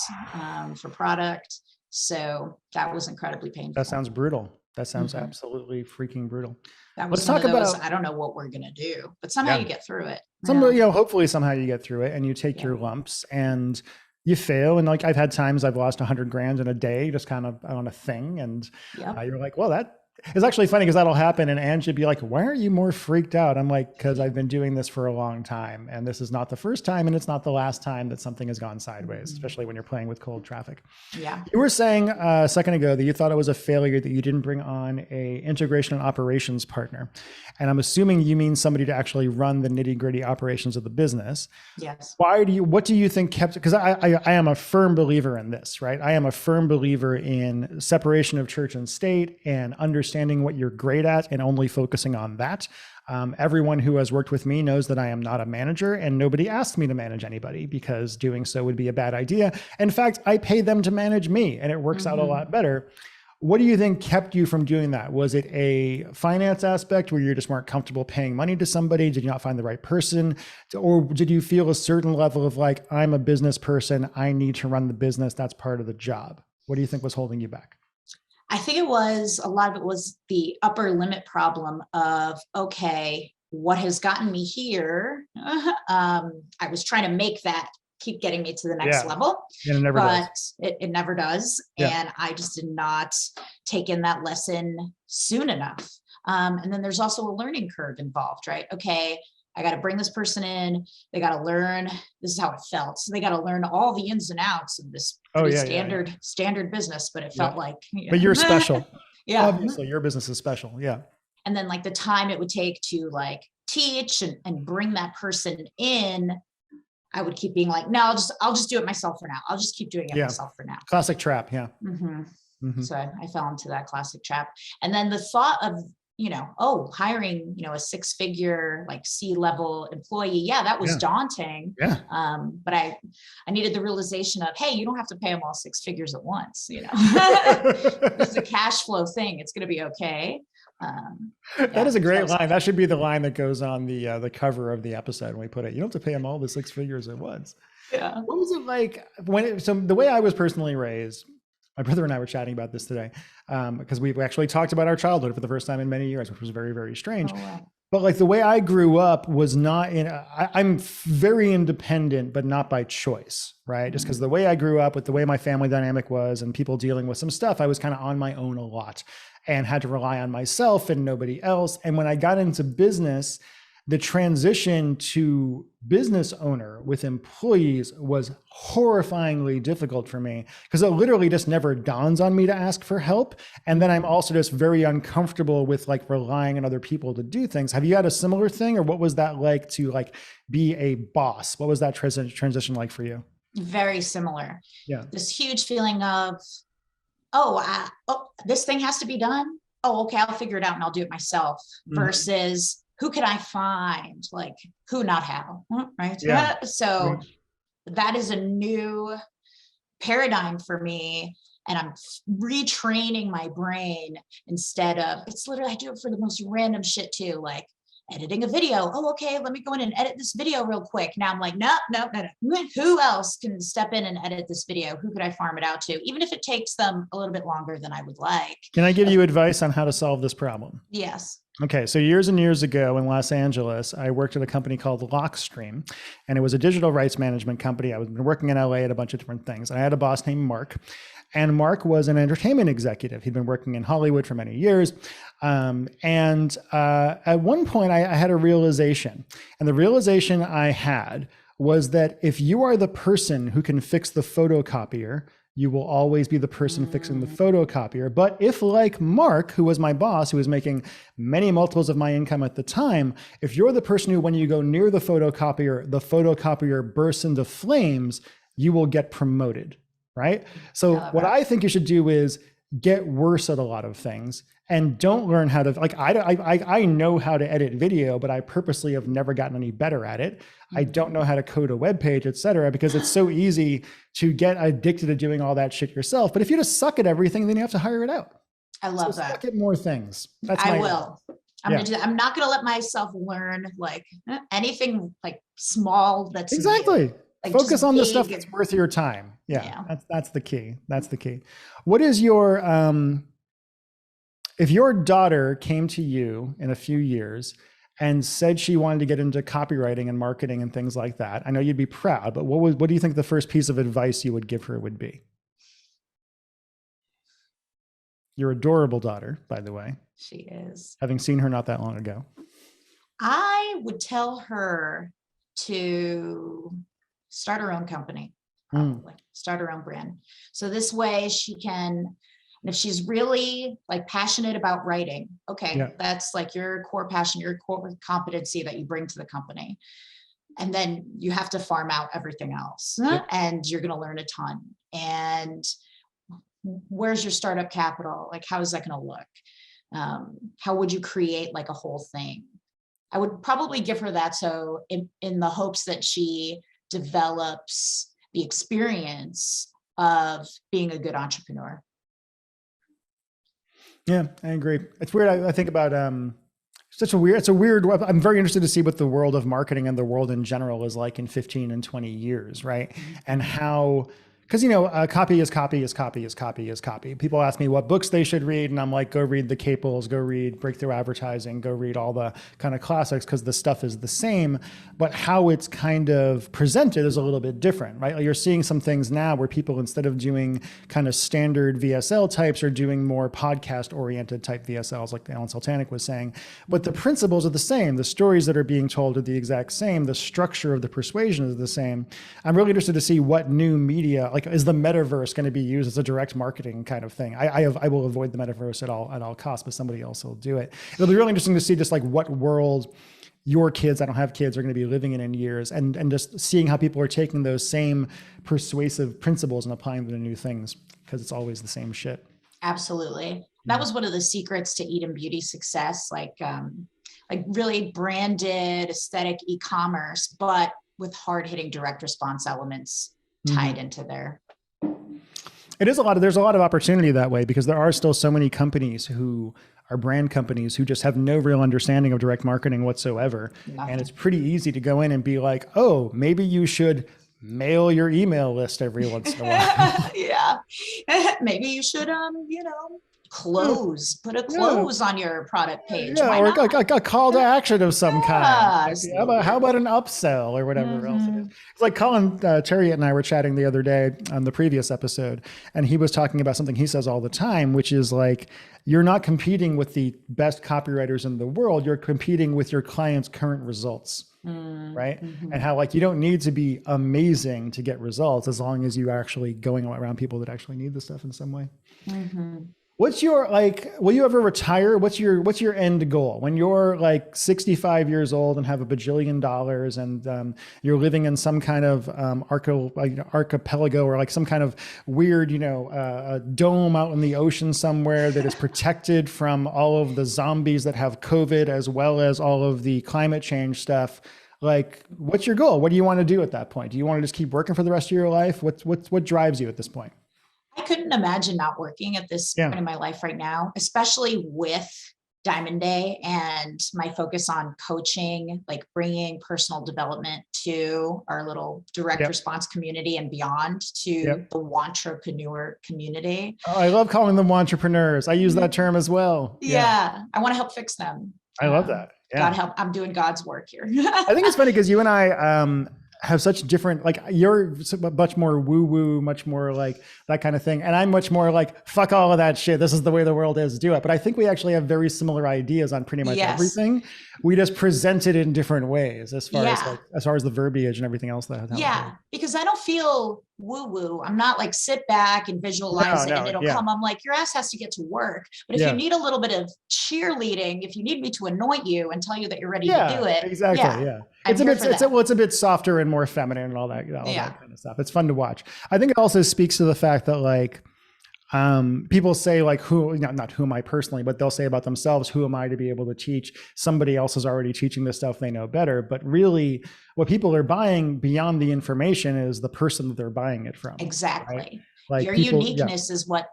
for product. So that was incredibly painful. That sounds brutal. That sounds absolutely freaking brutal. That was Let's talk about, I don't know what we're going to do, but somehow you get through it. You know, hopefully somehow you get through it and you take your lumps and you fail. And like, I've had times I've lost 100 grand in a day, just kind of on a thing. And you're like, well, that is actually funny, because that'll happen. And Angie would be like, why aren't you more freaked out? I'm like, because I've been doing this for a long time. And this is not the first time, and it's not the last time that something has gone sideways, especially when you're playing with cold traffic. Yeah. You were saying a second ago that you thought it was a failure that you didn't bring on a integration and operations partner. And I'm assuming you mean somebody to actually run the nitty gritty operations of the business. Yes. What do you think kept, because I am a firm believer in this, right? I am a firm believer in separation of church and state and understanding what you're great at and only focusing on that. Everyone who has worked with me knows that I am not a manager, and nobody asked me to manage anybody, because doing so would be a bad idea. In fact, I pay them to manage me, and it works out a lot better. What do you think kept you from doing that? Was it a finance aspect where you just weren't comfortable paying money to somebody? Did you not find the right person? Or did you feel a certain level of like, I'm a business person, I need to run the business, that's part of the job? What do you think was holding you back? I think a lot of it was the upper limit problem of, okay, what has gotten me here? I was trying to make that keep getting me to the next level, and it never does. And I just did not take in that lesson soon enough. And then there's also a learning curve involved, right? Okay, I got to bring this person in. They got to learn. This is how it felt. So they got to learn all the ins and outs of this standard business. But it felt like, but you're special. Yeah. Obviously your business is special. Yeah. And then like the time it would take to like teach and bring that person in, I would keep being like, no, I'll just do it myself for now. I'll just keep doing it myself for now. Classic trap. Yeah. So I fell into that classic trap. And then the thought of, hiring, a 6-figure, like C-level employee. Yeah, that was daunting. Yeah. But I needed the realization of, hey, you don't have to pay them all 6 figures at once. This is a cash flow thing. It's going to be okay. That is a great line. That should be the line that goes on the cover of the episode when we put it. You don't have to pay them all the 6 figures at once. Yeah. What was it like so the way I was personally raised, my brother and I were chatting about this today, because we actually talked about our childhood for the first time in many years, which was very, very strange. Oh, wow. But like the way I grew up was not I'm very independent, but not by choice, right? Just because the way I grew up with the way my family dynamic was and people dealing with some stuff, I was kind of on my own a lot and had to rely on myself and nobody else. And when I got into business, the transition to business owner with employees was horrifyingly difficult for me because it literally just never dawns on me to ask for help. And then I'm also just very uncomfortable with like relying on other people to do things. Have you had a similar thing, or what was that like to like be a boss? What was that transition like for you? Very similar. Yeah. This huge feeling of, this thing has to be done. Oh, okay, I'll figure it out and I'll do it myself versus who can I find? Like who, not how, right? Yeah. So that is a new paradigm for me. And I'm retraining my brain instead of, it's literally, I do it for the most random shit too. Like editing a video. Oh, okay, let me go in and edit this video real quick. Now I'm like, no. Who else can step in and edit this video? Who could I farm it out to? Even if it takes them a little bit longer than I would like. Can I give you advice on how to solve this problem? Yes. Okay, so years and years ago in Los Angeles, I worked at a company called Lockstream, and it was a digital rights management company. I was working in LA at a bunch of different things. I had a boss named Mark, and Mark was an entertainment executive. He'd been working in Hollywood for many years. At one point, I had a realization, and the realization I had was that if you are the person who can fix the photocopier, you will always be the person fixing the photocopier. But if, like Mark, who was my boss, who was making many multiples of my income at the time, if you're the person who, when you go near the photocopier bursts into flames, you will get promoted, right? So what I think you should do is get worse at a lot of things and don't learn how to, like, I know how to edit video, but I purposely have never gotten any better at it. I don't know how to code a web page, et cetera, because it's so easy to get addicted to doing all that shit yourself. But if you just suck at everything, then you have to hire it out. I love that. Suck at more things. That's I will. I'm gonna do that. I'm not gonna let myself learn like anything like small. That's exactly. Like focus on the stuff that's worth your time. Yeah. That's the key. That's the key. What is your if your daughter came to you in a few years and said she wanted to get into copywriting and marketing and things like that, I know you'd be proud, but what do you think the first piece of advice you would give her would be? Your adorable daughter, by the way. She is. Having seen her not that long ago. I would tell her to start her own company, probably. Start her own brand. So this way she can, and if she's really like passionate about writing, okay, that's like your core passion, your core competency that you bring to the company. And then you have to farm out everything else and you're going to learn a ton. And where's your startup capital? Like, how is that going to look? How would you create like a whole thing? I would probably give her that. So in the hopes that she develops the experience of being a good entrepreneur. Yeah, I agree. It's weird. I think about, it's a weird, I'm very interested to see what the world of marketing and the world in general is like in 15 and 20 years, right? And how, because, copy is copy is copy is copy is copy. People ask me what books they should read, and I'm like, go read The Capels, go read Breakthrough Advertising, go read all the kind of classics, because the stuff is the same, but how it's kind of presented is a little bit different, right? Like you're seeing some things now where people, instead of doing kind of standard VSL types, are doing more podcast-oriented type VSLs, like Alan Sultanic was saying, but the principles are the same. The stories that are being told are the exact same. The structure of the persuasion is the same. I'm really interested to see what new media, Like, is the metaverse going to be used as a direct marketing kind of thing? I will avoid the metaverse at all costs, but somebody else will do it. It'll be really interesting to see just like what world your kids, I don't have kids, are going to be living in years, and just seeing how people are taking those same persuasive principles and applying them to new things, because it's always the same shit. Absolutely. That was one of the secrets to Eden Beauty success, like really branded aesthetic e-commerce, but with hard-hitting direct response elements tied into there. There's a lot of opportunity that way, because there are still so many companies who are brand companies who just have no real understanding of direct marketing whatsoever. Nothing. And it's pretty easy to go in and be like, oh, maybe you should mail your email list every once in a while. Yeah. Maybe you should, put a close on your product page. Yeah, or a call to action of some kind. How about an upsell or whatever else it is? It's like Colin Terriot and I were chatting the other day on the previous episode, and he was talking about something he says all the time, which is like, you're not competing with the best copywriters in the world. You're competing with your client's current results. Right. And how like, you don't need to be amazing to get results, as long as you are actually going around people that actually need the stuff in some way. What's your, like, will you ever retire? What's your end goal when you're like 65 years old and have $1 bajillion and you're living in some kind of archipelago, or like some kind of weird, a dome out in the ocean somewhere that is protected from all of the zombies that have COVID, as well as all of the climate change stuff? Like, what's your goal? What do you want to do at that point? Do you want to just keep working for the rest of your life? What drives you at this point? I couldn't imagine not working at this point in my life right now, especially with Diamond Day and my focus on coaching, like bringing personal development to our little direct response community and beyond, to the wantrepreneur community. Oh, I love calling them wantrepreneurs. I use that term as well. Yeah. I want to help fix them. I love that. Yeah. God help, I'm doing God's work here. I think it's funny because you and I have such different, like, you're much more woo-woo, much more like that kind of thing. And I'm much more like, fuck all of that shit. This is the way the world is, do it. But I think we actually have very similar ideas on pretty much everything. We just present it in different ways as far as the verbiage and everything else that happens. Because I don't feel woo-woo. I'm not like sit back and visualize it and it'll come. I'm like, your ass has to get to work. But if you need a little bit of cheerleading, if you need me to anoint you and tell you that you're ready to do it. Exactly. It's a bit softer and more feminine and all that kind of stuff. It's fun to watch. I think it also speaks to the fact that like, people say like, not who am I personally, but they'll say about themselves, who am I to be able to teach? Somebody else is already teaching this stuff, they know better. But really what people are buying beyond the information is the person that they're buying it from. Exactly. Right? Like your uniqueness is what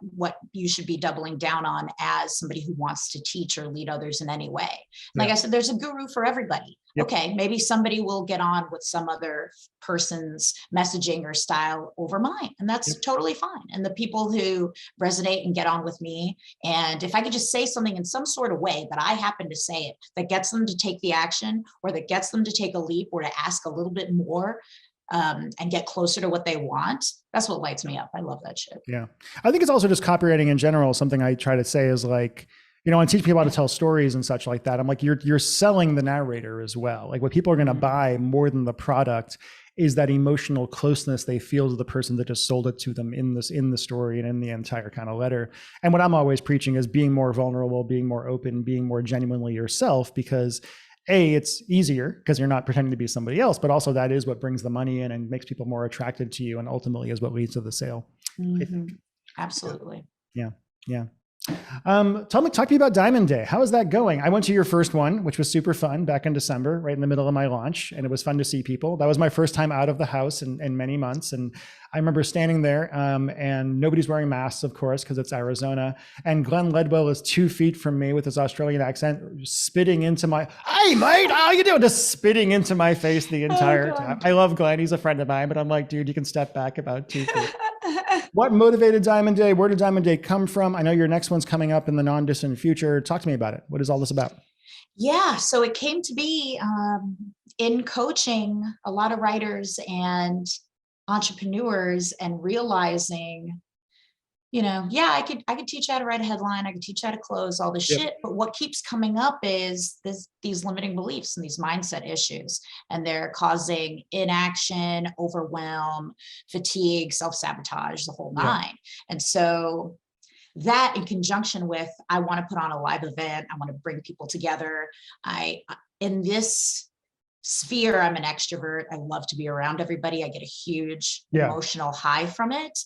you should be doubling down on as somebody who wants to teach or lead others in any way. Like I said, there's a guru for everybody. Okay, maybe somebody will get on with some other person's messaging or style over mine, and that's totally fine. And the people who resonate and get on with me, and if I could just say something in some sort of way that I happen to say it, that gets them to take the action, or that gets them to take a leap, or to ask a little bit more, and get closer to what they want, that's what lights me up. I love that shit. Yeah. I think it's also just copywriting in general. Something I try to say is like, I teach people how to tell stories and such like that. I'm like, you're selling the narrator as well. Like what people are going to buy more than the product is that emotional closeness they feel to the person that just sold it to them in the story and in the entire kind of letter. And what I'm always preaching is being more vulnerable, being more open, being more genuinely yourself, because it's easier because you're not pretending to be somebody else, but also that is what brings the money in and makes people more attracted to you, and ultimately is what leads to the sale. I think. Absolutely. Yeah. Talk to me about Diamond Day. How is that going? I went to your first one, which was super fun back in December, right in the middle of my launch. And it was fun to see people. That was my first time out of the house in many months. And I remember standing there and nobody's wearing masks, of course, because it's Arizona. And Glenn Ledwell is 2 feet from me with his Australian accent, spitting into my, hey mate, how you doing? Just spitting into my face the entire time. I love Glenn. He's a friend of mine, but I'm like, dude, you can step back about 2 feet. What motivated Diamond Day? Where did Diamond Day come from? I know your next one's coming up in the non-distant future. Talk to me about it. What is all this about? Yeah, so it came to be in coaching a lot of writers and entrepreneurs and realizing, yeah, I could teach you how to write a headline. I could teach you how to close all the shit. But what keeps coming up is these limiting beliefs and these mindset issues, and they're causing inaction, overwhelm, fatigue, self-sabotage, the whole nine. And so that in conjunction with, I want to put on a live event. I want to bring people together. In this sphere, I'm an extrovert. I love to be around everybody. I get a huge emotional high from it.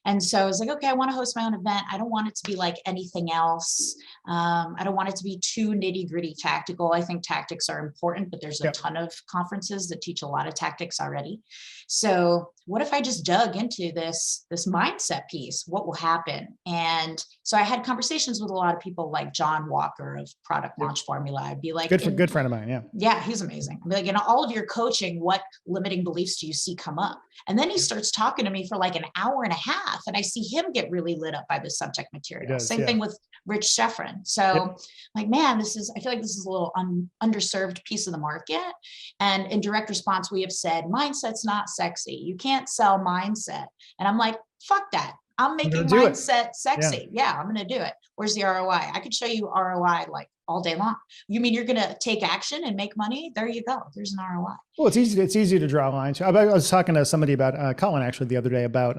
And so I was like, okay, I want to host my own event. I don't want it to be like anything else. I don't want it to be too nitty gritty tactical. I think tactics are important, but there's a ton of conferences that teach a lot of tactics already. So what if I just dug into this mindset piece? What will happen? And so I had conversations with a lot of people like John Walker of Product Launch Formula. I'd be like, good friend of mine. Yeah, he's amazing. I'd be like, in all of your coaching, what limiting beliefs do you see come up? And then he starts talking to me for like an hour and a half, and I see him get really lit up by the subject material. Same thing with Rich Stefan. So like, man, I feel like this is a little underserved piece of the market. And in direct response, we have said, mindset's not sexy. You can't sell mindset. And I'm like, fuck that. I'm making mindset sexy. Yeah, I'm going to do it. Where's the ROI? I could show you ROI like all day long. You mean you're going to take action and make money? There you go. There's an ROI. Well, it's easy to draw lines. I was talking to somebody about Colin actually the other day about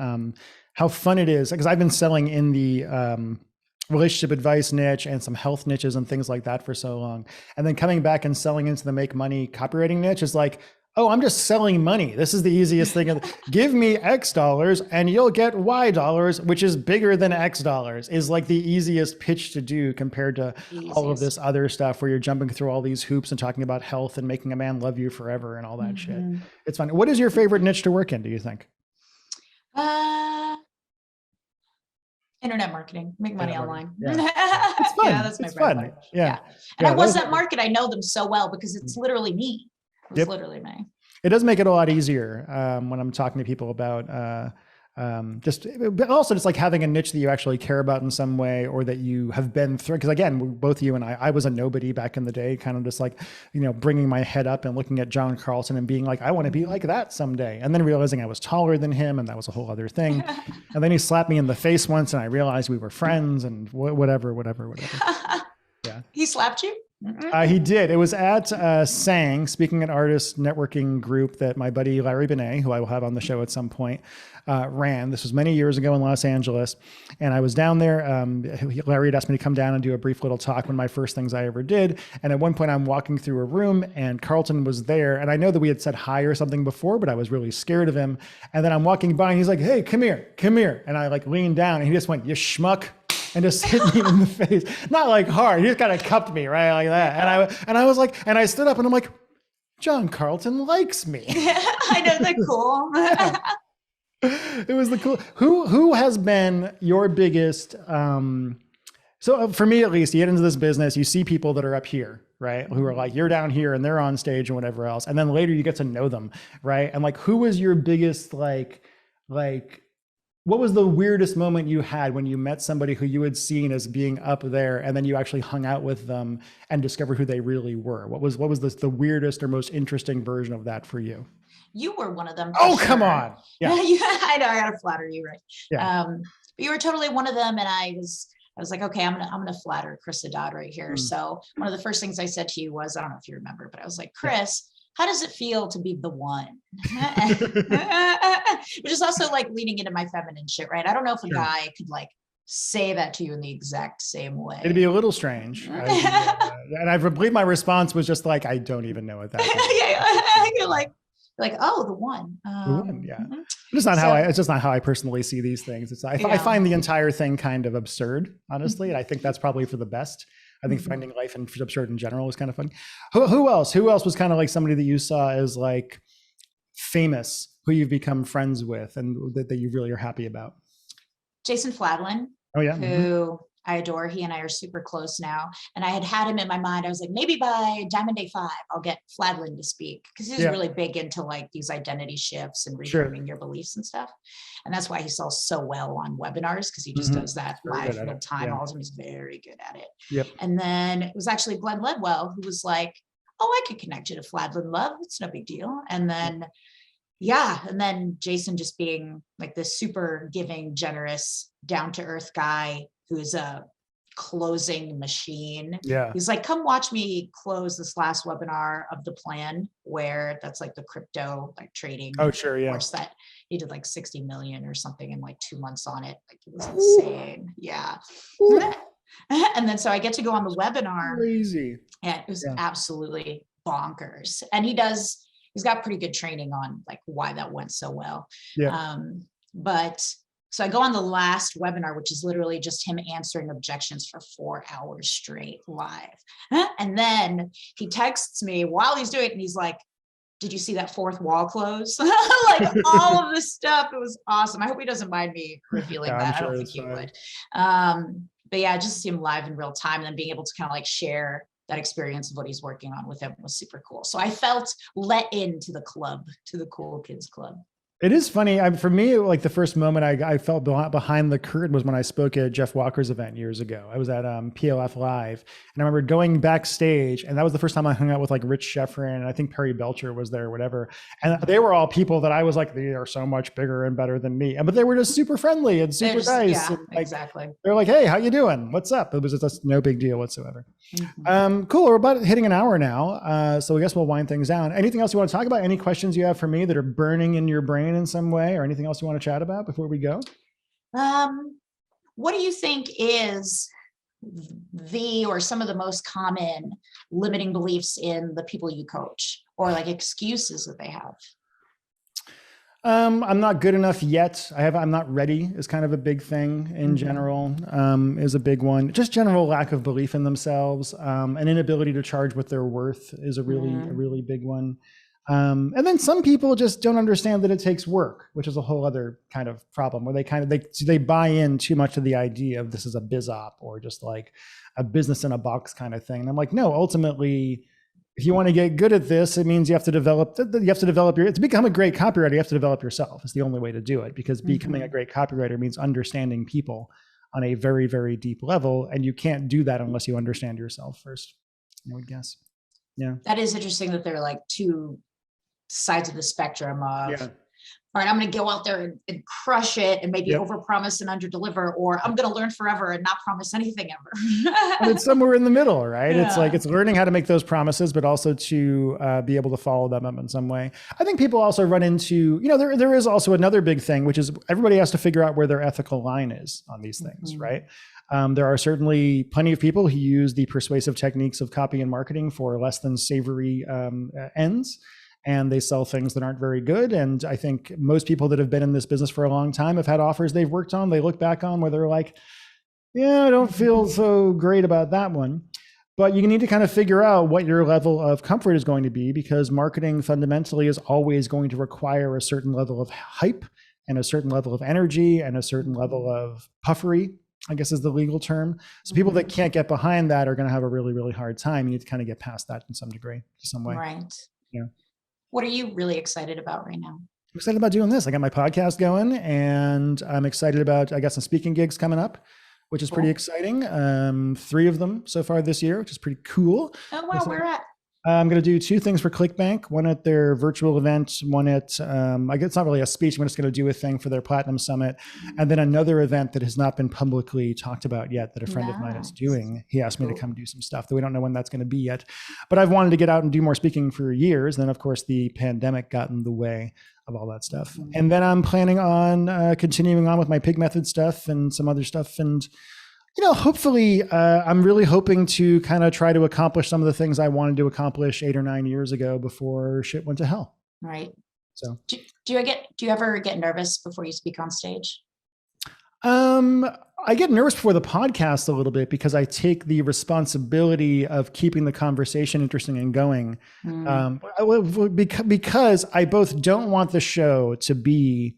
how fun it is, because I've been selling in the relationship advice niche and some health niches and things like that for so long. And then coming back and selling into the make money copywriting niche is like, oh, I'm just selling money. This is the easiest thing. Give me X dollars and you'll get Y dollars, which is bigger than X dollars, is like the easiest pitch to do compared to all of this other stuff where you're jumping through all these hoops and talking about health and making a man love you forever and all that shit. It's fun. What is your favorite niche to work in, do you think? Internet marketing, make money online. It's fun. That's my favorite. And I was that market. I know them so well because it's literally me. It's literally me. It does make it a lot easier when I'm talking to people about but also just like having a niche that you actually care about in some way, or that you have been through. Because again, both you and I was a nobody back in the day, kind of just like, bringing my head up and looking at John Carlton and being like, I want to be like that someday. And then realizing I was taller than him, and that was a whole other thing. And then he slapped me in the face once and I realized we were friends and whatever. Yeah. He slapped you? He did. It was at Sang, Speaking at Artists networking group that my buddy Larry Benet, who I will have on the show at some point, ran. This was many years ago in Los Angeles. And I was down there. Larry had asked me to come down and do a brief little talk, one of my first things I ever did. And at one point I'm walking through a room and Carlton was there. And I know that we had said hi or something before, but I was really scared of him. And then I'm walking by and he's like, hey, come here. And I like leaned down and he just went, you schmuck. And just hit me in the face. Not like hard. He just kind of cupped me right like that. And I was like, and I stood up and I'm like, John Carlton likes me. I know, they're cool. It was the cool. Who has been your biggest? So for me, at least, you get into this business, you see people that are up here, right? Who are like, you're down here and they're on stage and whatever else. And then later you get to know them, right? And like, who was your biggest, like, what was the weirdest moment you had when you met somebody who you had seen as being up there, and then you actually hung out with them and discovered who they really were? What was the weirdest or most interesting version of that for you? You were one of them. Oh, sure. Come on. Yeah. I know. I gotta flatter you, right? Yeah. But you were totally one of them, and I was like, okay, I'm gonna flatter Chris Haddad right here. So one of the first things I said to you was, I don't know if you remember, but I was like, Chris, how does it feel to be the one? Which is also like leaning into my feminine shit, right? I don't know if a guy could like say that to you in the exact same way. It'd be a little strange. And I believe my response was just like, I don't even know what that is. You're like, oh, the one. The one, yeah. It's just not how I personally see these things. I find the entire thing kind of absurd, honestly. And I think that's probably for the best. I think finding life and absurd in general is kind of fun. Who else was kind of like somebody that you saw as like famous, who you've become friends with and that you really are happy about? Jason Fladlin. Oh yeah. Who I adore. He and I are super close now. And I had him in my mind. I was like, maybe by Diamond Day 5, I'll get Fladlin to speak, because he's really big into like these identity shifts and reframing your beliefs and stuff. And that's why he sells so well on webinars, because he just does that live real time. All of him is very good at it. Yep. And then it was actually Glenn Ledwell who was like, oh, I could connect you to Fladlin Love. It's no big deal. And then yeah. And then Jason just being like this super giving, generous, down to earth guy who's a closing machine. Yeah. He's like, come watch me close this last webinar of the plan, where that's like the crypto like trading Oh, sure. Yeah. course that he did like 60 million or something in like 2 months on it. Like, it was insane. Yeah. And then so I get to go on the webinar. Crazy. And it was absolutely bonkers. And he's got pretty good training on like why that went so well. Yeah. But so I go on the last webinar, which is literally just him answering objections for 4 hours straight live. And then he texts me while he's doing it, and he's like, did you see that fourth wall close? Like all of this stuff. It was awesome. I hope he doesn't mind me revealing that. Sure I don't think he would. But yeah, just to see him live in real time, and then being able to kind of like share that experience of what he's working on with him was super cool. So I felt let into the club, to the cool kids club. It is funny. For me, like the first moment I felt behind the curtain was when I spoke at Jeff Walker's event years ago. I was at PLF Live, and I remember going backstage, and that was the first time I hung out with like Rich Sheffrin, and I think Perry Belcher was there or whatever. And they were all people that I was like, they are so much bigger and better than me. But they were just super friendly and super nice. Yeah, and like, exactly. They're like, hey, how you doing? What's up? It was just no big deal whatsoever. Mm-hmm. Cool. We're about hitting an hour now. So I guess we'll wind things down. Anything else you want to talk about? Any questions you have for me that are burning in your brain in some way, or anything else you want to chat about before we go? What do you think is or some of the most common limiting beliefs in the people you coach, or like excuses that they have? I'm not good enough yet. I'm not ready is kind of a big thing in general, is a big one. Just general lack of belief in themselves, an inability to charge what they're worth is a really big one. And then some people just don't understand that it takes work, which is a whole other kind of problem, where they buy in too much to the idea of this is a biz op or just like a business in a box kind of thing. And I'm like, no, ultimately, if you want to get good at this, it means you have to develop to become a great copywriter, you have to develop yourself. It's the only way to do it, because becoming a great copywriter means understanding people on a very, very deep level. And you can't do that unless you understand yourself first, I would guess. Yeah. That is interesting that they're like two sides of the spectrum of, all right, I'm going to go out there and crush it and maybe overpromise and underdeliver, or I'm going to learn forever and not promise anything ever. And it's somewhere in the middle, right? Yeah. It's like, it's learning how to make those promises, but also to be able to follow them up in some way. I think people also run into, there is also another big thing, which is everybody has to figure out where their ethical line is on these things, right? There are certainly plenty of people who use the persuasive techniques of copy and marketing for less than savory ends. And they sell things that aren't very good. And I think most people that have been in this business for a long time have had offers they've worked on, they look back on where they're like, yeah, I don't feel so great about that one. But you need to kind of figure out what your level of comfort is going to be, because marketing fundamentally is always going to require a certain level of hype and a certain level of energy and a certain level of puffery, I guess is the legal term. So people that can't get behind that are going to have a really, really hard time. You need to kind of get past that in some degree, to some way. Right. Yeah. What are you really excited about right now? I'm excited about doing this. I got my podcast going, and I'm excited about, I got some speaking gigs coming up, which is pretty exciting. 3 of them so far this year, which is pretty cool. Oh, wow. Where at? I'm going to do 2 things for ClickBank, one at their virtual event, one at, I guess it's not really a speech. I'm just going to do a thing for their Platinum Summit. And then another event that has not been publicly talked about yet that a friend of mine is doing. He asked me to come do some stuff that we don't know when that's going to be yet. But I've wanted to get out and do more speaking for years. And then, of course, the pandemic got in the way of all that stuff. And then I'm planning on continuing on with my Pig Method stuff and some other stuff. And hopefully, I'm really hoping to kind of try to accomplish some of the things I wanted to accomplish 8 or 9 years ago before shit went to hell. Right. So, do you ever get nervous before you speak on stage? I get nervous before the podcast a little bit, because I take the responsibility of keeping the conversation interesting and going. Because I both don't want the show to be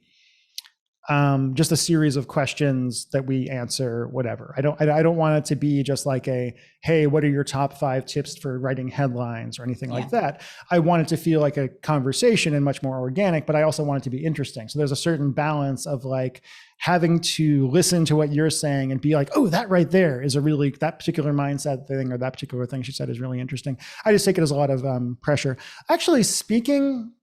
just a series of questions that we answer, whatever. I don't want it to be just like hey, what are your top 5 tips for writing headlines or anything like that. I want it to feel like a conversation and much more organic, but I also want it to be interesting. So there's a certain balance of like having to listen to what you're saying and be like, oh, that right there is that particular mindset thing, or that particular thing she said is really interesting. I just take it as a lot of pressure. Actually, speaking,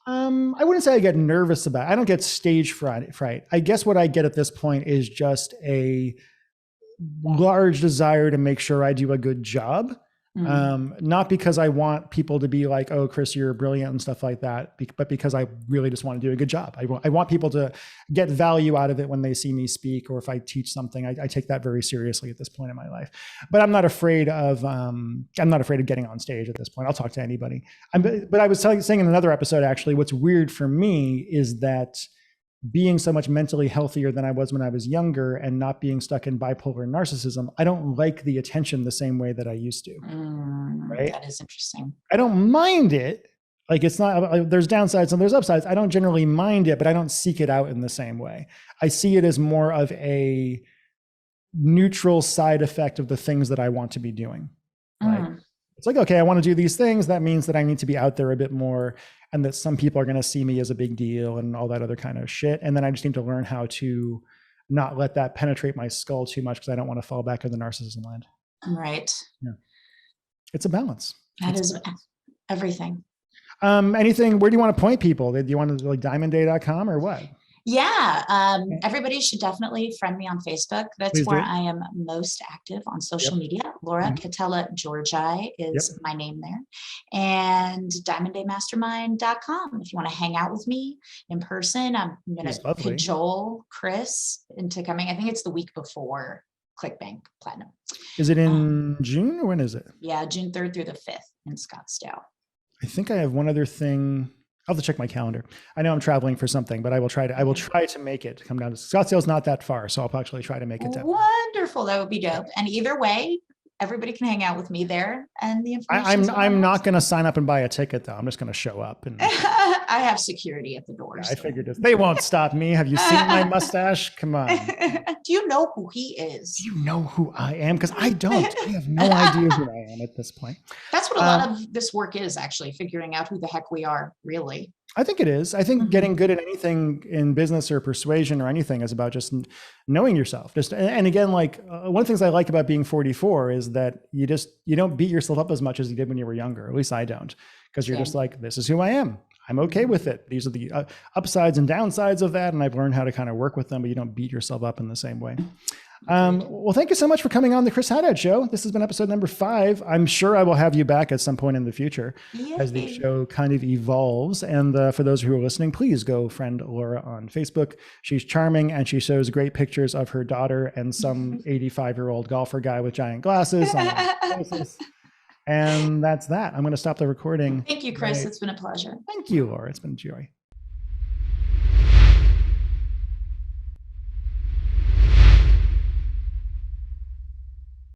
I wouldn't say I get nervous about it. I don't get stage fright. I guess what I get at this point is just a large desire to make sure I do a good job. Not because I want people to be like, oh, Chris, you're brilliant and stuff like that, but because I really just want to do a good job. I want people to get value out of it when they see me speak, or if I teach something. I take that very seriously at this point in my life. But I'm not afraid of getting on stage at this point. I'll talk to anybody. But I was saying in another episode, actually, what's weird for me is that being so much mentally healthier than I was when I was younger and not being stuck in bipolar narcissism, I don't like the attention the same way that I used to. Right? That is interesting. I don't mind it. Like, it's not, there's downsides and there's upsides. I don't generally mind it, but I don't seek it out in the same way. I see it as more of a neutral side effect of the things that I want to be doing. Like, it's like, okay, I want to do these things. That means that I need to be out there a bit more, and that some people are going to see me as a big deal and all that other kind of shit. And then I just need to learn how to not let that penetrate my skull too much, because I don't want to fall back in the narcissism land. Right. Yeah. It's a balance. Is everything. Anything, where do you want to point people? Do you want to like diamondday.com or what? Yeah. Everybody should definitely friend me on Facebook. That's Please where do. I am most active on social media. Laura Catella Georgi is my name there. And diamonddaymastermind.com. If you want to hang out with me in person, I'm going to cajole Chris into coming. I think it's the week before ClickBank Platinum. Is it in June, or when is it? Yeah, June 3rd through the 5th in Scottsdale. I think I have one other thing. I'll have to check my calendar. I know I'm traveling for something, but I will try to make it come down to Scottsdale's not that far. So I'll actually try to make it down. Wonderful. That would be dope. And either way, everybody can hang out with me there. And the information. I'm not going to sign up and buy a ticket though. I'm just going to show up. And I have security at the door. I figured they won't stop me. Have you seen my mustache? Come on. Do you know who he is? Do you know who I am? Because I don't. I have no idea who I am at this point. That's what a lot of this work is, actually, figuring out who the heck we are, really. I think it is. I think getting good at anything in business or persuasion or anything is about just knowing yourself. And again, like one of the things I like about being 44 is that you don't beat yourself up as much as you did when you were younger. At least I don't, because you're just like, this is who I am. I'm okay with it. These are the upsides and downsides of that. And I've learned how to kind of work with them, but you don't beat yourself up in the same way. Well, thank you so much for coming on the Chris Haddad Show. This has been episode number 5. I'm sure I will have you back at some point in the future as the show kind of evolves. And for those who are listening, please go friend Laura on Facebook. She's charming, and she shows great pictures of her daughter and some 85-year-old golfer guy with giant glasses. And that's that. I'm going to stop the recording. Thank you, Chris. It's been a pleasure. Thank you, Laura. It's been a joy.